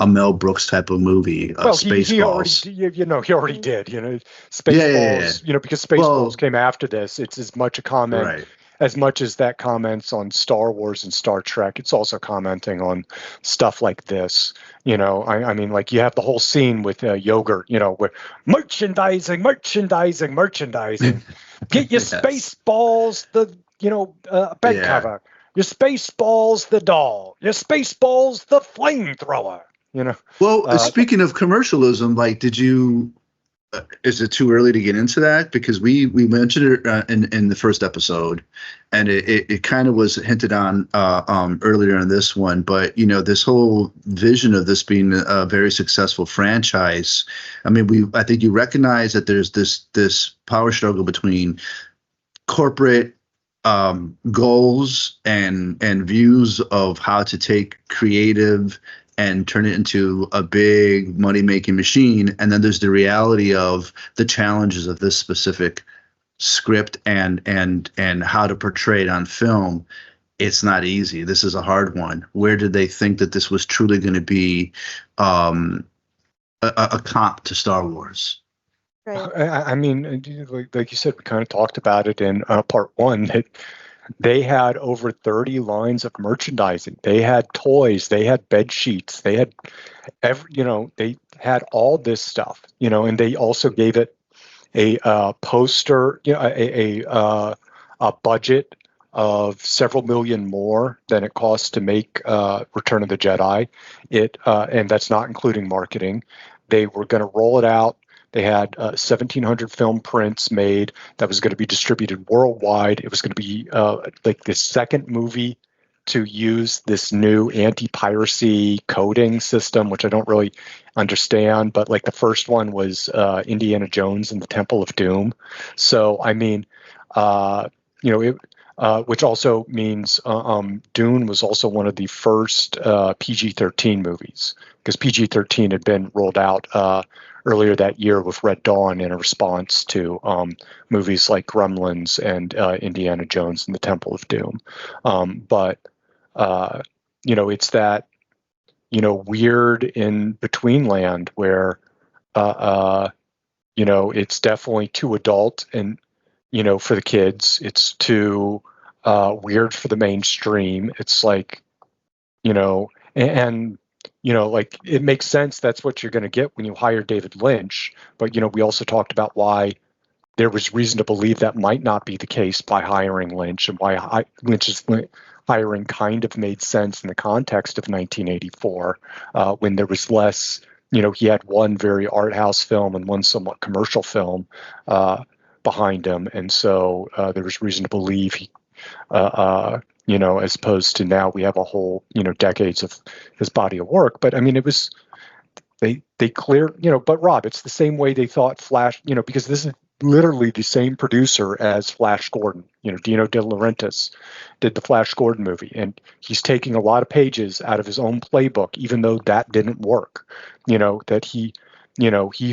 Speaker 3: Mel Brooks type of movie.
Speaker 1: Well,
Speaker 3: Spaceballs.
Speaker 1: He already did. Spaceballs.
Speaker 3: Yeah.
Speaker 1: Because Spaceballs came after this. It's as much a comment.
Speaker 3: Right.
Speaker 1: As much as that comments on Star Wars and Star Trek, it's also commenting on stuff like this. I mean, like you have the whole scene with yogurt, where merchandising. Get your space balls, the bed cover. Your space balls, the doll. Your space balls, the flamethrower.
Speaker 3: Well, speaking of commercialism, like, did you? Is it too early to get into that? Because we mentioned it in the first episode, and it kind of was hinted on earlier in this one. But this whole vision of this being a very successful franchise. I mean, I think you recognize that there's this power struggle between corporate goals and views of how to take creative and turn it into a big money-making machine. And then there's the reality of the challenges of this specific script and how to portray it on film. It's not easy. This is a hard one. Where did they think that this was truly going to be a comp to Star Wars?
Speaker 2: Right.
Speaker 1: I mean, like you said, we kind of talked about it in part one, that they had over 30 lines of merchandising. They had toys, they had bed sheets, they had they had all this stuff, and they also gave it a poster, a budget of several million more than it costs to make Return of the Jedi. And that's not including marketing. They were going to roll it out. They had 1,700 film prints made that was going to be distributed worldwide. It was going to be like the second movie to use this new anti-piracy coding system, which I don't really understand. But like the first one was Indiana Jones and the Temple of Doom. So, I mean, which also means Dune was also one of the first PG-13 movies, because PG-13 had been rolled out earlier that year with Red Dawn in a response to movies like Gremlins and Indiana Jones and the Temple of Doom. But it's that, weird in between land where, it's definitely too adult and, for the kids. It's too weird for the mainstream. It's like, like it makes sense. That's what you're going to get when you hire David Lynch. But, we also talked about why there was reason to believe that might not be the case by hiring Lynch, and why Lynch's hiring kind of made sense in the context of 1984, when there was less, he had one very art house film and one somewhat commercial film behind him, and so there was reason to believe he, as opposed to now we have a whole, decades of his body of work. But I mean, it was they clear, but Rob, it's the same way they thought Flash, because this is literally the same producer as Flash Gordon. Dino De Laurentiis did the Flash Gordon movie, and he's taking a lot of pages out of his own playbook, even though that didn't work. That he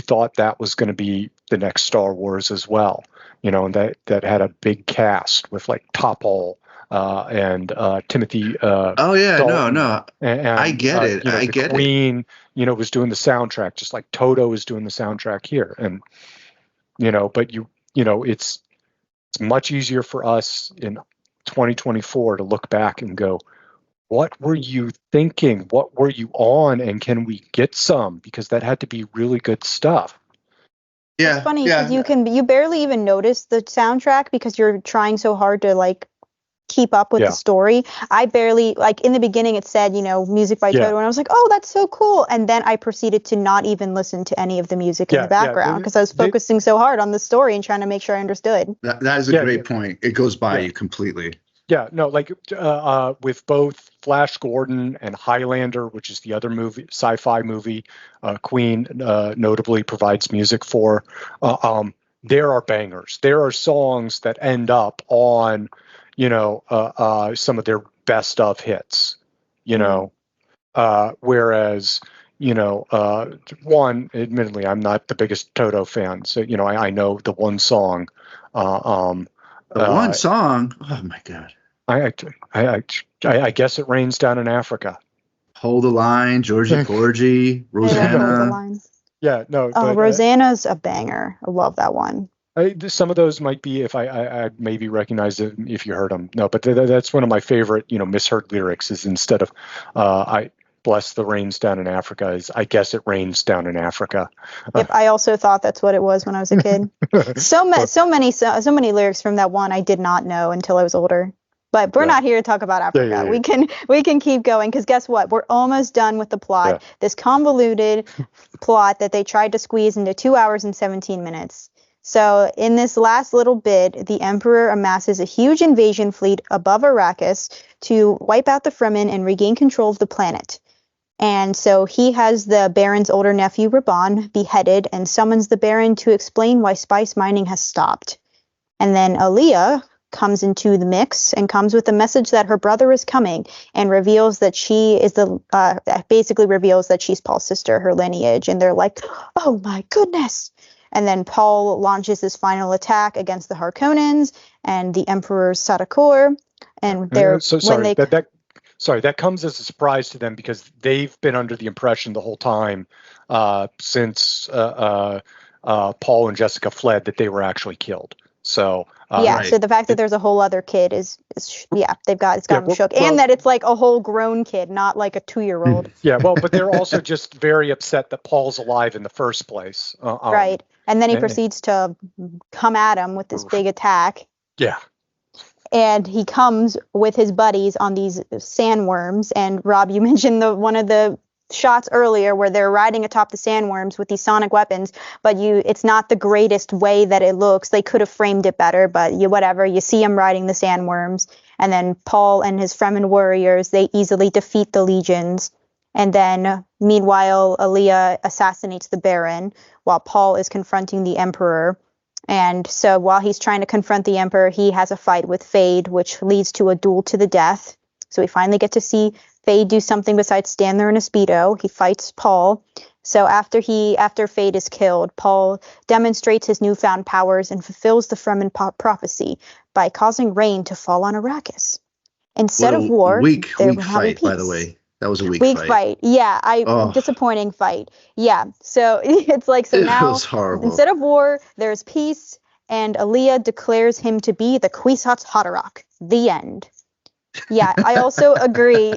Speaker 1: thought that was going to be the next Star Wars as well. And that had a big cast with like Topol and Timothy.
Speaker 3: Oh yeah,
Speaker 1: Dalton,
Speaker 3: no,
Speaker 1: and
Speaker 3: I get it. I
Speaker 1: the
Speaker 3: get
Speaker 1: Queen, was doing the soundtrack, just like Toto is doing the soundtrack here, and but it's much easier for us in 2024 to look back and go, what were you thinking? What were you on? And can we get some? Because that had to be really good stuff.
Speaker 3: Yeah,
Speaker 2: it's funny because you barely even notice the soundtrack because you're trying so hard to like keep up with the story. I barely, like, in the beginning it said, music by Toto, and I was like, oh, that's so cool. And then I proceeded to not even listen to any of the music in the background because I was focusing so hard on the story and trying to make sure I understood.
Speaker 3: That is a great point. It goes by you completely.
Speaker 1: Yeah, no, like with both Flash Gordon and Highlander, which is the other movie, sci-fi movie, Queen notably provides music for. There are bangers. There are songs that end up on, some of their best of hits. Whereas, one, admittedly, I'm not the biggest Toto fan, so I know the one song.
Speaker 3: One song. Oh my God.
Speaker 1: I guess it rains down in Africa.
Speaker 3: Hold the Line, Georgie Porgy, Rosanna.
Speaker 1: Yeah, no.
Speaker 2: Oh, Rosanna's a banger. I love that one.
Speaker 1: Some of those might be, if I maybe recognize it if you heard them. No, but that's one of my favorite, misheard lyrics is instead of I bless the rains down in Africa is I guess it rains down in Africa.
Speaker 2: Yep, I also thought that's what it was when I was a kid. so many lyrics from that one I did not know until I was older. But we're not here to talk about Africa. Yeah. We can keep going because guess what? We're almost done with the plot. Yeah. This convoluted plot that they tried to squeeze into 2 hours and 17 minutes. So in this last little bit, the Emperor amasses a huge invasion fleet above Arrakis to wipe out the Fremen and regain control of the planet. And so he has the Baron's older nephew, Raban, beheaded and summons the Baron to explain why spice mining has stopped. And then Aaliyah comes into the mix and comes with a message that her brother is coming and reveals that she is basically reveals that she's Paul's sister, her lineage. And they're like, oh my goodness. And then Paul launches his final attack against the Harkonnens and the Emperor Sadakor. And they're
Speaker 1: that comes as a surprise to them because they've been under the impression the whole time since Paul and Jessica fled that they were actually killed. So
Speaker 2: so the fact that there's a whole other kid is it's got them shook, and that it's like a whole grown kid, not like a 2-year-old.
Speaker 1: Yeah, well, but they're also just very upset that Paul's alive in the first place.
Speaker 2: Right, and then he proceeds to come at him with this big attack.
Speaker 1: Yeah.
Speaker 2: And he comes with his buddies on these sandworms. And Rob, you mentioned one of the shots earlier where they're riding atop the sandworms with these sonic weapons, but it's not the greatest way that it looks. They could have framed it better, but whatever. You see him riding the sandworms, and then Paul and his Fremen warriors, they easily defeat the legions. And then meanwhile, Aaliyah assassinates the Baron while Paul is confronting the Emperor. And so while he's trying to confront the Emperor, he has a fight with Fade, which leads to a duel to the death. So we finally get to see Fade do something besides stand there in a Speedo. He fights Paul. So after Fade is killed, Paul demonstrates his newfound powers and fulfills the Fremen prophecy by causing rain to fall on Arrakis. Instead of war,
Speaker 3: weak fight, by the way. That was a weak
Speaker 2: fight. Yeah, disappointing fight. Yeah, so it's like, so now
Speaker 3: it was horrible.
Speaker 2: Instead of war, there's peace, and Aaliyah declares him to be the Kwisatz Haderach. The end. Yeah, I also agree.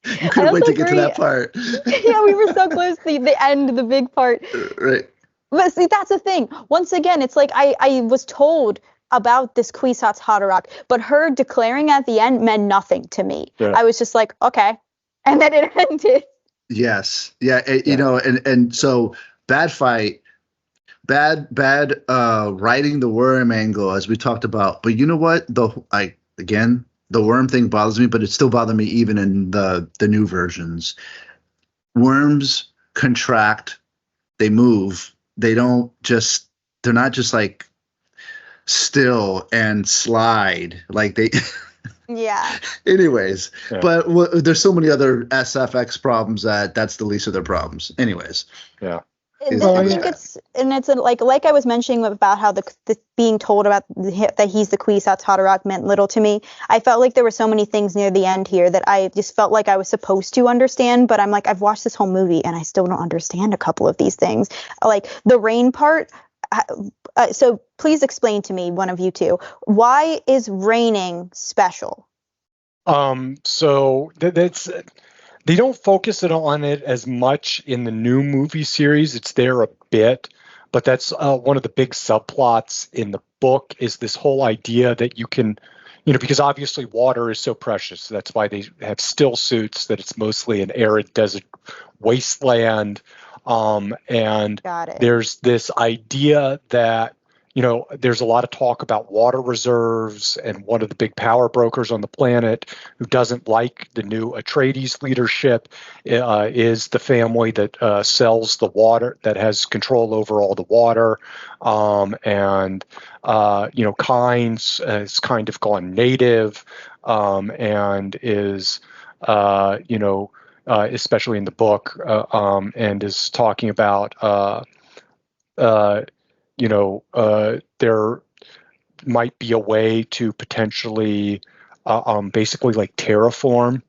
Speaker 3: You couldn't wait to get to that part.
Speaker 2: Yeah, we were so close to the end, the big part.
Speaker 3: Right.
Speaker 2: But see, that's the thing. Once again, it's like I was told about this Kwisatz Haderach, but her declaring at the end meant nothing to me. Yeah. I was just like, okay. And then it ended.
Speaker 3: Yes. Yeah. You know, and so bad fight, bad writing the worm angle as we talked about. But you know what? The worm thing bothers me, but it still bothers me even in the new versions. Worms contract, they move. They're not just like still and slide like they
Speaker 2: Yeah.
Speaker 3: anyways, but there's so many other SFX problems that's the least of their problems. Anyways.
Speaker 1: Yeah.
Speaker 2: I think it's like I was mentioning about how the being told about that he's the Kwisatz Haderach meant little to me. I felt like there were so many things near the end here that I just felt like I was supposed to understand, but I'm like, I've watched this whole movie and I still don't understand a couple of these things. Like the rain part. So please explain to me, one of you two, why is raining special?
Speaker 1: So that's. They don't focus on it as much in the new movie series. It's there a bit, but that's one of the big subplots in the book is this whole idea that you can, because obviously water is so precious. That's why they have still suits, that it's mostly an arid desert wasteland. And there's this idea that, there's a lot of talk about water reserves, and one of the big power brokers on the planet who doesn't like the new Atreides leadership is the family that sells the water, that has control over all the water. Kynes has kind of gone native and is, especially in the book, and is talking about there might be a way to potentially basically like terraform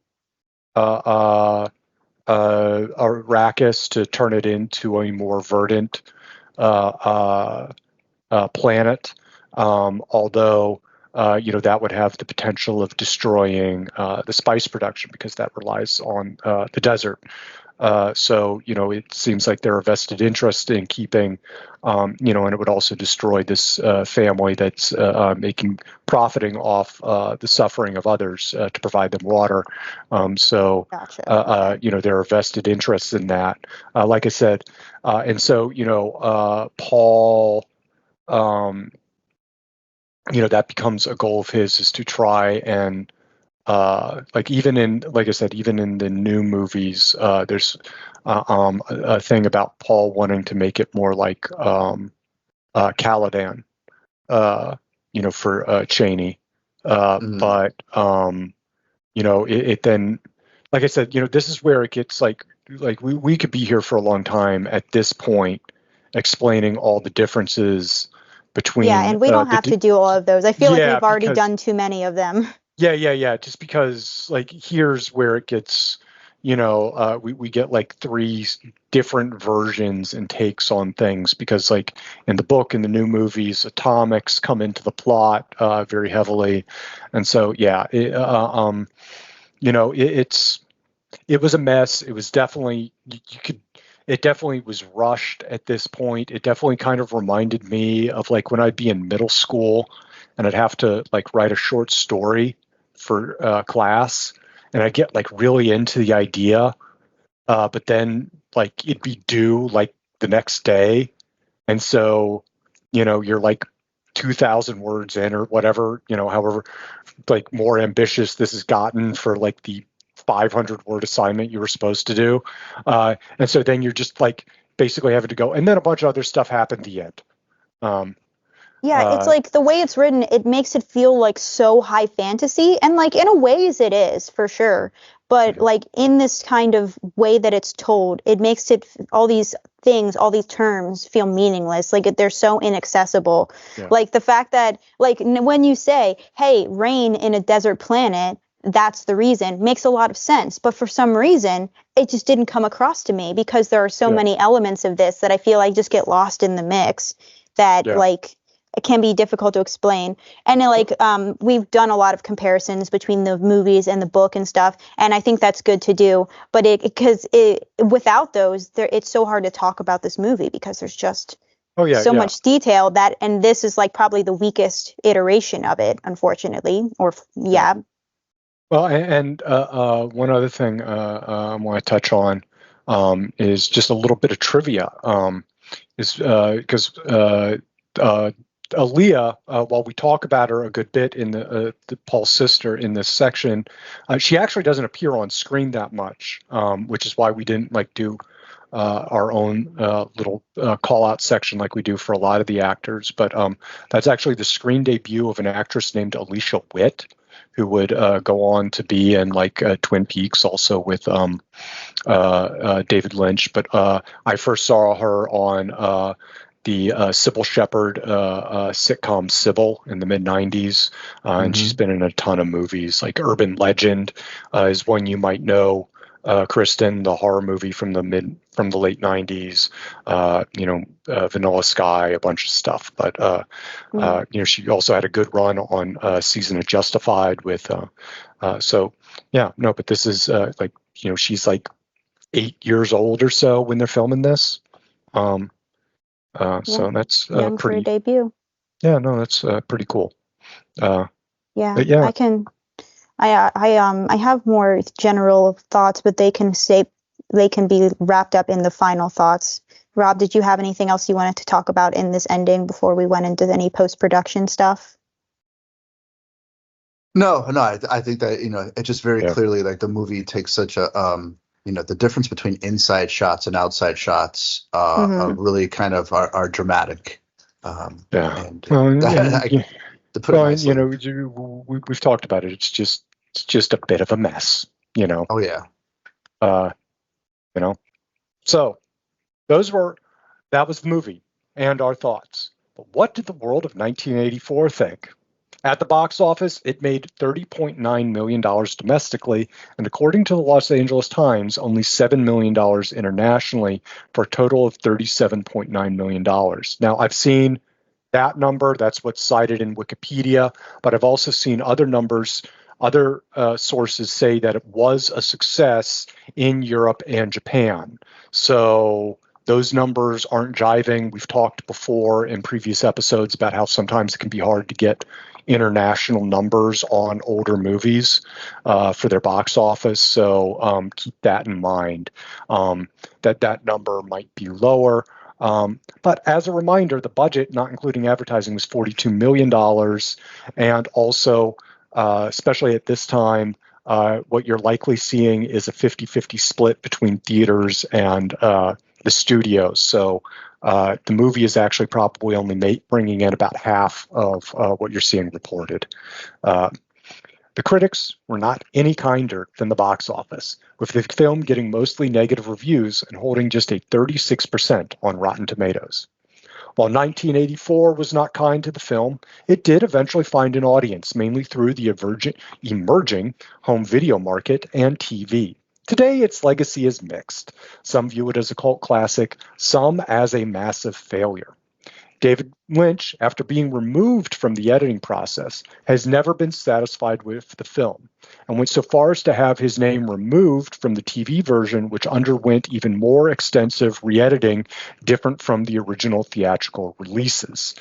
Speaker 1: Arrakis to turn it into a more verdant planet. Although that would have the potential of destroying the spice production, because that relies on the desert. So it seems like there are vested interest in keeping, and it would also destroy this family that's profiting off the suffering of others to provide them water.
Speaker 2: Gotcha.
Speaker 1: There are vested interests in that. Like I said, and so Paul, that becomes a goal of his, is to try and even in the new movies, there's a thing about Paul wanting to make it more like Caladan, for Cheney. But it then, like I said, this is where it gets like we could be here for a long time at this point, explaining all the differences between.
Speaker 2: Yeah, and we don't have to do all of those. I feel like we've already done too many of them.
Speaker 1: Yeah. Just because, here's where it gets, we get like three different versions and takes on things, because in the book, in the new movies, atomics come into the plot very heavily. And so, it was a mess. It was definitely, it definitely was rushed at this point. It definitely kind of reminded me of when I'd be in middle school and I'd have to write a short story for class, and I get really into the idea, but then it'd be due the next day, and so you're 2,000 words in or whatever, however more ambitious this has gotten for the 500 word assignment you were supposed to do, and so then you're just basically having to go, and then a bunch of other stuff happened at the end.
Speaker 2: Yeah, it's the way it's written, it makes it feel so high fantasy, and in a ways it is, for sure. But in this kind of way that it's told, it makes it, all these things, all these terms feel meaningless. They're so inaccessible.
Speaker 1: Yeah.
Speaker 2: The fact that when you say, hey, rain in a desert planet, that's the reason, makes a lot of sense. But for some reason, it just didn't come across to me, because there are so many elements of this that I feel just get lost in the mix, that it can be difficult to explain. And we've done a lot of comparisons between the movies and the book and stuff, and I think that's good to do. But because without those, it's so hard to talk about this movie, because there's just much detail and this is probably the weakest iteration of it, unfortunately.
Speaker 1: Well, and one other thing I want to touch on is just a little bit of trivia. Is because Aaliyah, while we talk about her a good bit in the Paul's sister in this section, she actually doesn't appear on screen that much, which is why we didn't do our own little call out section like we do for a lot of the actors. But that's actually the screen debut of an actress named Alicia Witt, who would go on to be in Twin Peaks, also with David Lynch. But I first saw her on the Sybil Shepherd sitcom Sybil in the mid-90s, and she's been in a ton of movies. Like Urban Legend is one you might know, Kristen, the horror movie from the late 90s. Vanilla Sky, a bunch of stuff. But she also had a good run on season of Justified with. But this is she's 8 years old or so when they're filming this. So that's
Speaker 2: young
Speaker 1: pretty.
Speaker 2: For a debut.
Speaker 1: Yeah, no, that's pretty cool.
Speaker 2: I can. I have more general thoughts, but they can be wrapped up in the final thoughts. Rob, did you have anything else you wanted to talk about in this ending before we went into any post-production stuff?
Speaker 3: No, I think that it just very clearly the movie takes such a the difference between inside shots and outside shots really kind of are dramatic. We've
Speaker 1: talked about it. It's just a bit of a mess,
Speaker 3: Oh yeah.
Speaker 1: So that was the movie and our thoughts. But what did the world of 1984 think? At the box office, it made $30.9 million domestically, and according to the Los Angeles Times, only $7 million internationally, for a total of $37.9 million. Now, I've seen that number. That's what's cited in Wikipedia, but I've also seen other numbers. Other sources say that it was a success in Europe and Japan. So those numbers aren't jiving. We've talked before in previous episodes about how sometimes it can be hard to get international numbers on older movies for their box office. So keep that in mind, that number might be lower. But as a reminder, the budget, not including advertising, was $42 million. And also, especially at this time, what you're likely seeing is a 50-50 split between theaters and the studios. So the movie is actually probably only bringing in about half of what you're seeing reported. The critics were not any kinder than the box office, with the film getting mostly negative reviews and holding just a 36% on Rotten Tomatoes. While 1984 was not kind to the film, it did eventually find an audience, mainly through the emerging home video market and TV. Today, its legacy is mixed. Some view it as a cult classic, some as a massive failure. David Lynch, after being removed from the editing process, has never been satisfied with the film and went so far as to have his name removed from the TV version, which underwent even more extensive re-editing, different from the original theatrical releases.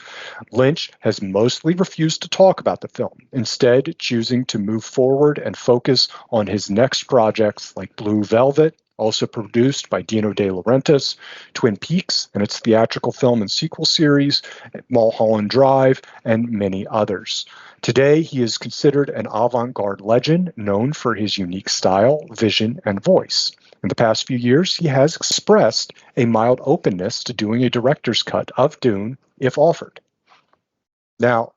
Speaker 1: Lynch has mostly refused to talk about the film, instead choosing to move forward and focus on his next projects like Blue Velvet, also produced by Dino De Laurentiis, Twin Peaks and its theatrical film and sequel series, Mulholland Drive, and many others. Today, he is considered an avant-garde legend known for his unique style, vision, and voice. In the past few years, he has expressed a mild openness to doing a director's cut of Dune if offered. Now,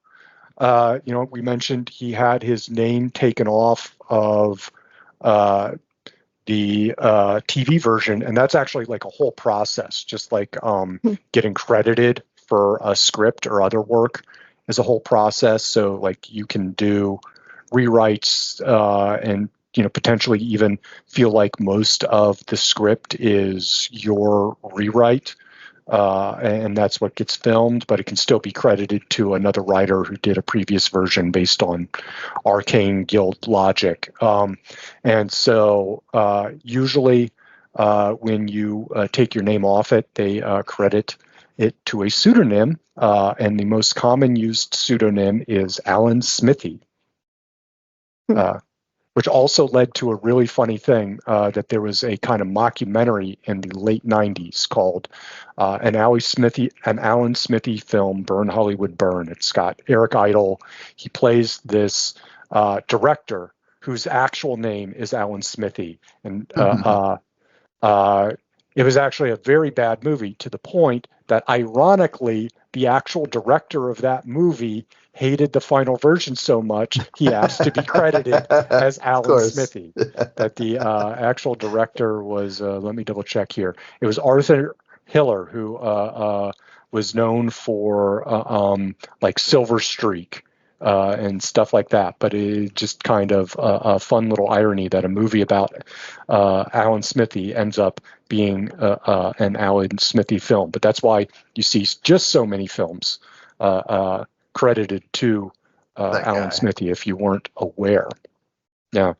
Speaker 1: we mentioned he had his name taken off of the TV version, and that's actually like a whole process, just like getting credited for a script or other work is a whole process. So like you can do rewrites and potentially even feel like most of the script is your rewrite, and that's what gets filmed, but it can still be credited to another writer who did a previous version based on arcane guild logic. And so usually when you take your name off it, they credit it to a pseudonym, and the most common used pseudonym is Alan Smithy. which also led to a really funny thing that there was a kind of mockumentary in the late 90s called an Alan Smithy film, Burn Hollywood Burn. It's got Eric Idle. He plays this director whose actual name is Alan Smithy. And it was actually a very bad movie, to the point that, ironically, the actual director of that movie hated the final version so much he asked to be credited as Alan Smithy. That the actual director was, let me double check here. It was Arthur Hiller, who was known for like Silver Streak and stuff like that. But it just kind of a fun little irony that a movie about Alan Smithy ends up being an Alan Smithy film. But that's why you see just so many films credited to Alan Smithy, if you weren't aware. Yeah.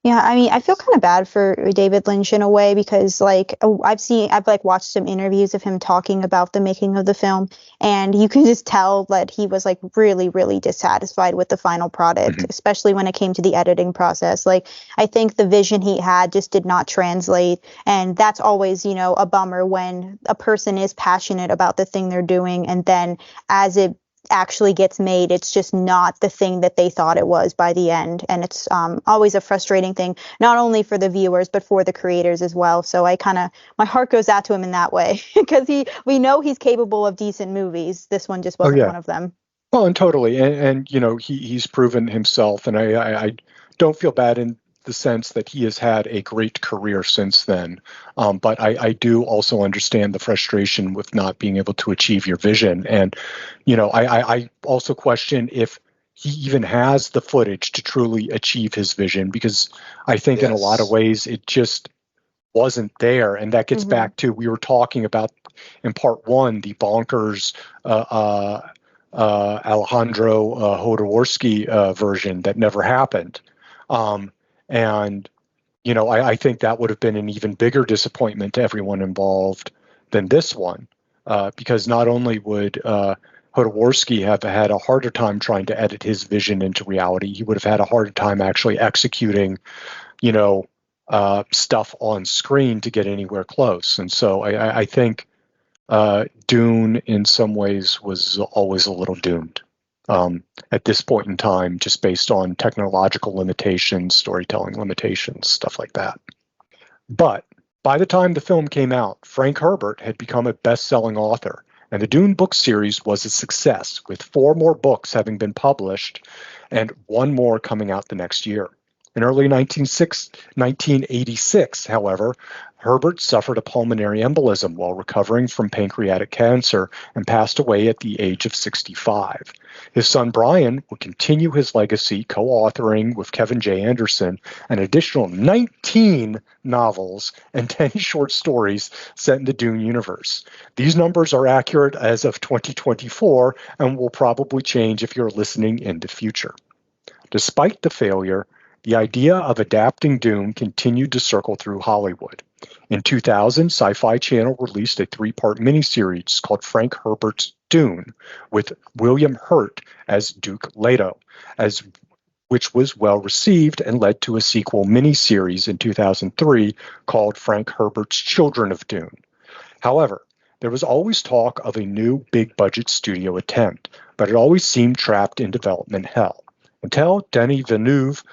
Speaker 2: Yeah, I mean, I feel kind of bad for David Lynch in a way, because like I've like watched some interviews of him talking about the making of the film, and you can just tell that he was like really, really dissatisfied with the final product, especially when it came to the editing process. Like, I think the vision he had just did not translate, and that's always, you know, a bummer when a person is passionate about the thing they're doing, and then as it actually gets made, it's just not the thing that they thought it was by the end. And it's always a frustrating thing, not only for the viewers, but for the creators as well. So my heart goes out to him in that way, because we know he's capable of decent movies. This one just wasn't one of them.
Speaker 1: Well, and totally. And you know, he's proven himself, and I don't feel bad in the sense that he has had a great career since then. But I do also understand the frustration with not being able to achieve your vision. And, you know, I also question if he even has the footage to truly achieve his vision, because I think in a lot of ways it just wasn't there. And that gets back to, we were talking about in part one, the bonkers Alejandro Jodorowsky version that never happened. And, you know, I think that would have been an even bigger disappointment to everyone involved than this one, because not only would Jodorowsky have had a harder time trying to edit his vision into reality, he would have had a harder time actually executing, you know, stuff on screen to get anywhere close. And so I think Dune, in some ways, was always a little doomed. At this point in time, just based on technological limitations, storytelling limitations, stuff like that. But by the time the film came out, Frank Herbert had become a best-selling author, and the Dune book series was a success, with 4 more books having been published and 1 more coming out the next year. In early 1986, however, Herbert suffered a pulmonary embolism while recovering from pancreatic cancer and passed away at the age of 65. His son Brian would continue his legacy, co-authoring with Kevin J. Anderson an additional 19 novels and 10 short stories set in the Dune universe. These numbers are accurate as of 2024 and will probably change if you're listening in the future. Despite the failure, the idea of adapting Dune continued to circle through Hollywood. In 2000, Sci-Fi Channel released a 3-part miniseries called Frank Herbert's Dune, with William Hurt as Duke Leto, which was well received and led to a sequel miniseries in 2003 called Frank Herbert's Children of Dune. However, there was always talk of a new big-budget studio attempt, but it always seemed trapped in development hell, until Denis Villeneuve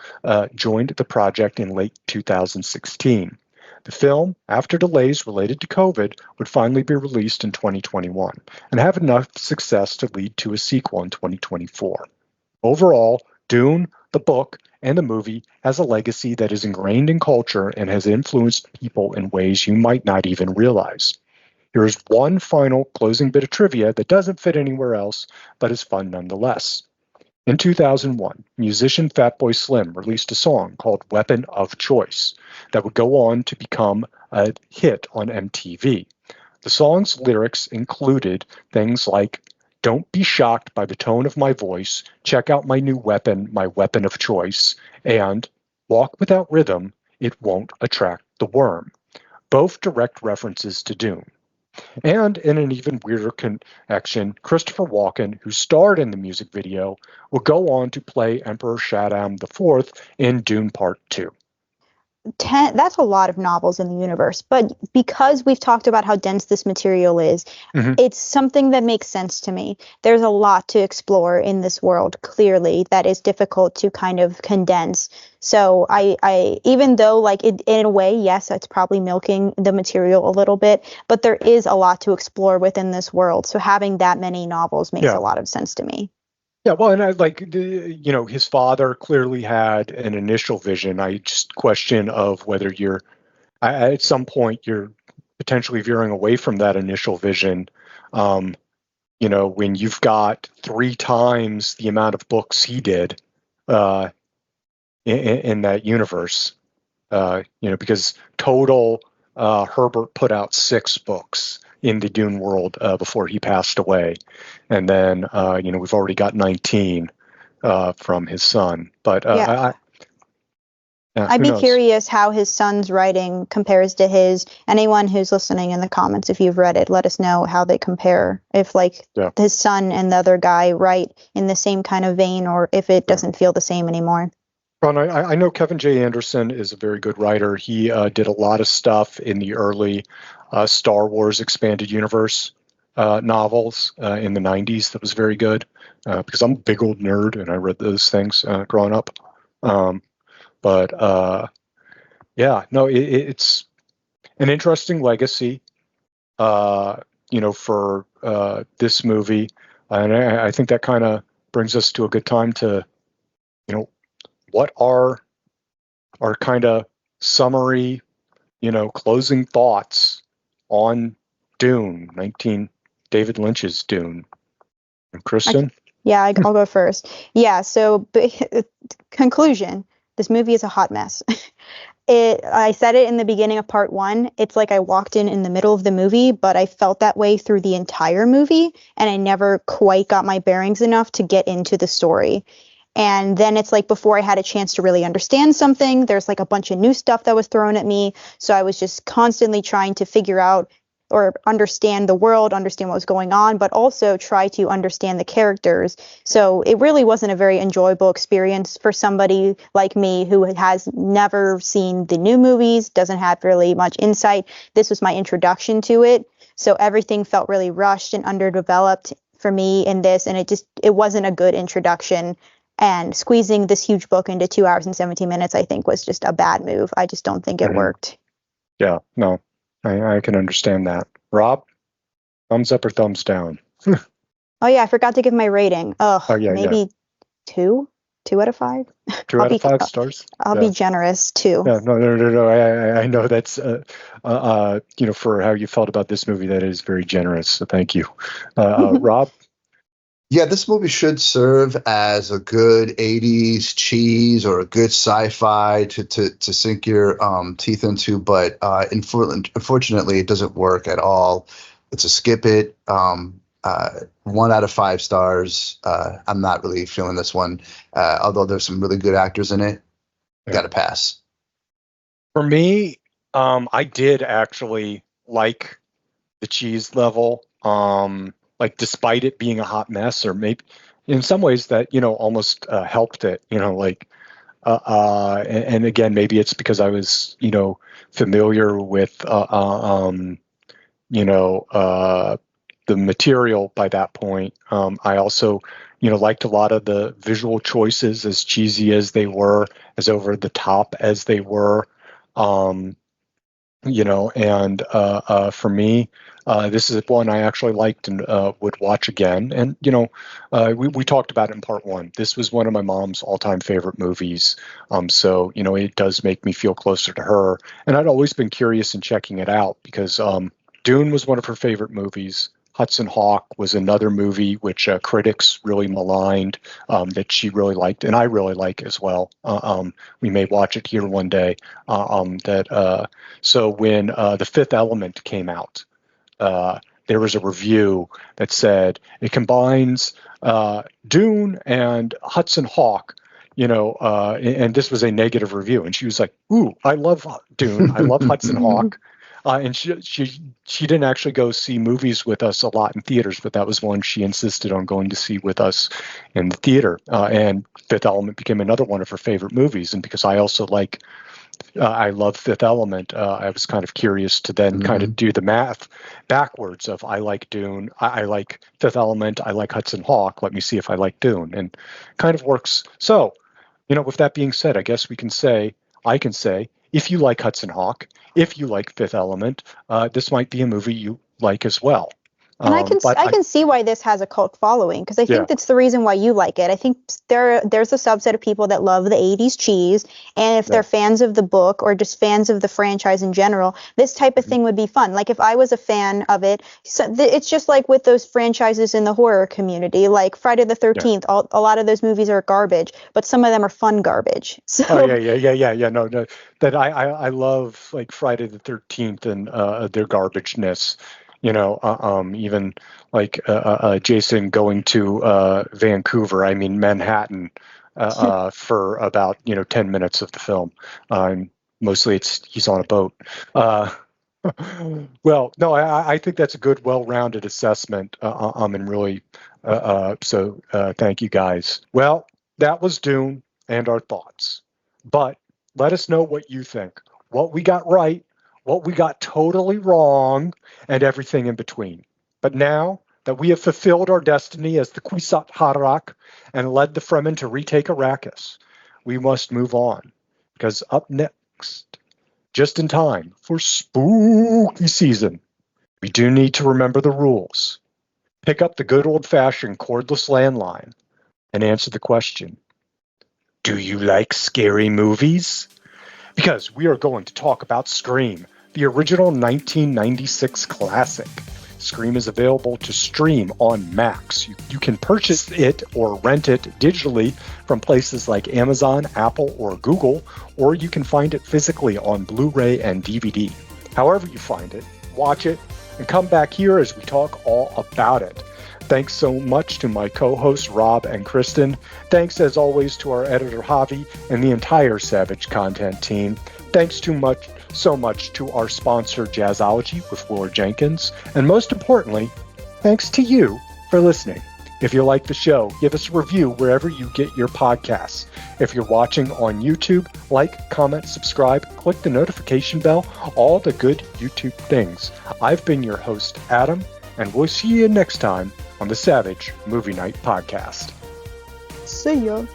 Speaker 1: joined the project in late 2016. The film, after delays related to COVID, would finally be released in 2021 and have enough success to lead to a sequel in 2024. Overall, Dune, the book, and the movie has a legacy that is ingrained in culture and has influenced people in ways you might not even realize. Here is one final closing bit of trivia that doesn't fit anywhere else, but is fun nonetheless. In 2001, musician Fatboy Slim released a song called Weapon of Choice that would go on to become a hit on MTV. The song's lyrics included things like, "Don't be shocked by the tone of my voice, check out my new weapon, my weapon of choice," and "Walk without rhythm, it won't attract the worm," both direct references to Dune. And in an even weirder connection, Christopher Walken, who starred in the music video, will go on to play Emperor Shaddam IV in Dune Part 2.
Speaker 2: That's a lot of novels in the universe, but because we've talked about how dense this material is, it's something that makes sense to me. There's a lot to explore in this world, clearly, that is difficult to kind of condense. So I even though like in a way, yes, it's probably milking the material a little bit, but there is a lot to explore within this world. So having that many novels makes a lot of sense to me.
Speaker 1: Yeah, well, and I like, his father clearly had an initial vision. I just question of whether at some point, you're potentially veering away from that initial vision. When you've got 3 times the amount of books he did in that universe, because total Herbert put out 6 books in the Dune world before he passed away. And then, we've already got 19 from his son. But
Speaker 2: I'd be curious how his son's writing compares to his. Anyone who's listening in the comments, if you've read it, let us know how they compare. If his son and the other guy write in the same kind of vein, or if it doesn't feel the same anymore.
Speaker 1: Ron, I know Kevin J. Anderson is a very good writer. He did a lot of stuff in the early Star Wars Expanded Universe novels in the 90s that was very good, because I'm a big old nerd and I read those things growing up. It's an interesting legacy, for this movie. And I think that kind of brings us to a good time to, what are our kind of summary, closing thoughts on Dune, David Lynch's Dune. And Kristen?
Speaker 2: I'll go first. Yeah, so conclusion, this movie is a hot mess. I said it in the beginning of part 1. It's like I walked in the middle of the movie, but I felt that way through the entire movie, and I never quite got my bearings enough to get into the story. And then it's like before I had a chance to really understand something, there's like a bunch of new stuff that was thrown at me. So I was just constantly trying to figure out or understand the world, understand what was going on, but also try to understand the characters. So it really wasn't a very enjoyable experience for somebody like me who has never seen the new movies, doesn't have really much insight. This was my introduction to it. So everything felt really rushed and underdeveloped for me in this. And it wasn't a good introduction. And squeezing this huge book into 2 hours and 17 minutes, I think, was just a bad move. I just don't think it worked.
Speaker 1: Yeah, no, I can understand that. Rob, thumbs up or thumbs down?
Speaker 2: Oh, yeah, I forgot to give my rating. Maybe 2? 2 out of 5?
Speaker 1: 2 out of 5 stars?
Speaker 2: I'll be generous, 2.
Speaker 1: Yeah, no. I know that's, for how you felt about this movie, that is very generous. So thank you. Rob?
Speaker 3: Yeah, this movie should serve as a good 80s cheese or a good sci-fi to sink your teeth into, but unfortunately, it doesn't work at all. It's a skip it. 1 out of 5 stars. I'm not really feeling this one, although there's some really good actors in it. Got to pass.
Speaker 1: For me, I did actually like the cheese level. Like, despite it being a hot mess, or maybe in some ways that, almost helped it, and again, maybe it's because I was, familiar with, the material by that point. I also, liked a lot of the visual choices, as cheesy as they were, as over the top as they were. And for me, this is one I actually liked and would watch again. And, we talked about it in part 1. This was one of my mom's all-time favorite movies. So, it does make me feel closer to her. And I'd always been curious in checking it out because Dune was one of her favorite movies. Hudson Hawk was another movie which critics really maligned, that she really liked, and I really like as well. We may watch it here one day. So when The Fifth Element came out, there was a review that said it combines Dune and Hudson Hawk. And this was a negative review, and she was like, "Ooh, I love Dune. I love Hudson Hawk." And she didn't actually go see movies with us a lot in theaters, but that was one she insisted on going to see with us in the theater. And Fifth Element became another one of her favorite movies. And because I also I love Fifth Element, I was kind of curious to then kind of do the math backwards of I like Dune, I like Fifth Element, I like Hudson Hawk. Let me see if I like Dune, and kind of works. So, with that being said, I guess I can say, if you like Hudson Hawk, if you like Fifth Element, this might be a movie you like as well.
Speaker 2: And I can see why this has a cult following, because I think that's the reason why you like it. I think there's a subset of people that love the 80s cheese, and if they're fans of the book or just fans of the franchise in general, this type of thing would be fun. Like if I was a fan of it, it's just like with those franchises in the horror community, like Friday the 13th. A lot of those movies are garbage, but some of them are fun garbage. So
Speaker 1: No, that I love like Friday the 13th and their garbageness. Even like Jason going to Manhattan, for about 10 minutes of the film. Mostly he's on a boat. Well, no, I think that's a good, well-rounded assessment. And really, so thank you guys. Well, that was Dune and our thoughts. But let us know what you think. What we got right, what we got totally wrong, and everything in between. But now that we have fulfilled our destiny as the Kwisatz Haderach and led the Fremen to retake Arrakis, we must move on. Because up next, just in time for spooky season, we do need to remember the rules. Pick up the good old-fashioned cordless landline and answer the question, do you like scary movies? Because we are going to talk about Scream, the original 1996 classic. Scream is available to stream on Max. You can purchase it or rent it digitally from places like Amazon, Apple, or Google, or you can find it physically on Blu-ray and DVD. However you find it, watch it, and come back here as we talk all about it. Thanks so much to my co-hosts Rob and Kristen. Thanks as always to our editor Javi and the entire Savage Content team. Thanks so much to our sponsor Jazzology with Willard Jenkins. And most importantly, thanks to you for listening. If you like the show, give us a review wherever you get your podcasts. If you're watching on YouTube, like, comment, subscribe, click the notification bell, all the good YouTube things. I've been your host, Adam, and we'll see you next time on the Savage Movie Night Podcast.
Speaker 2: See ya.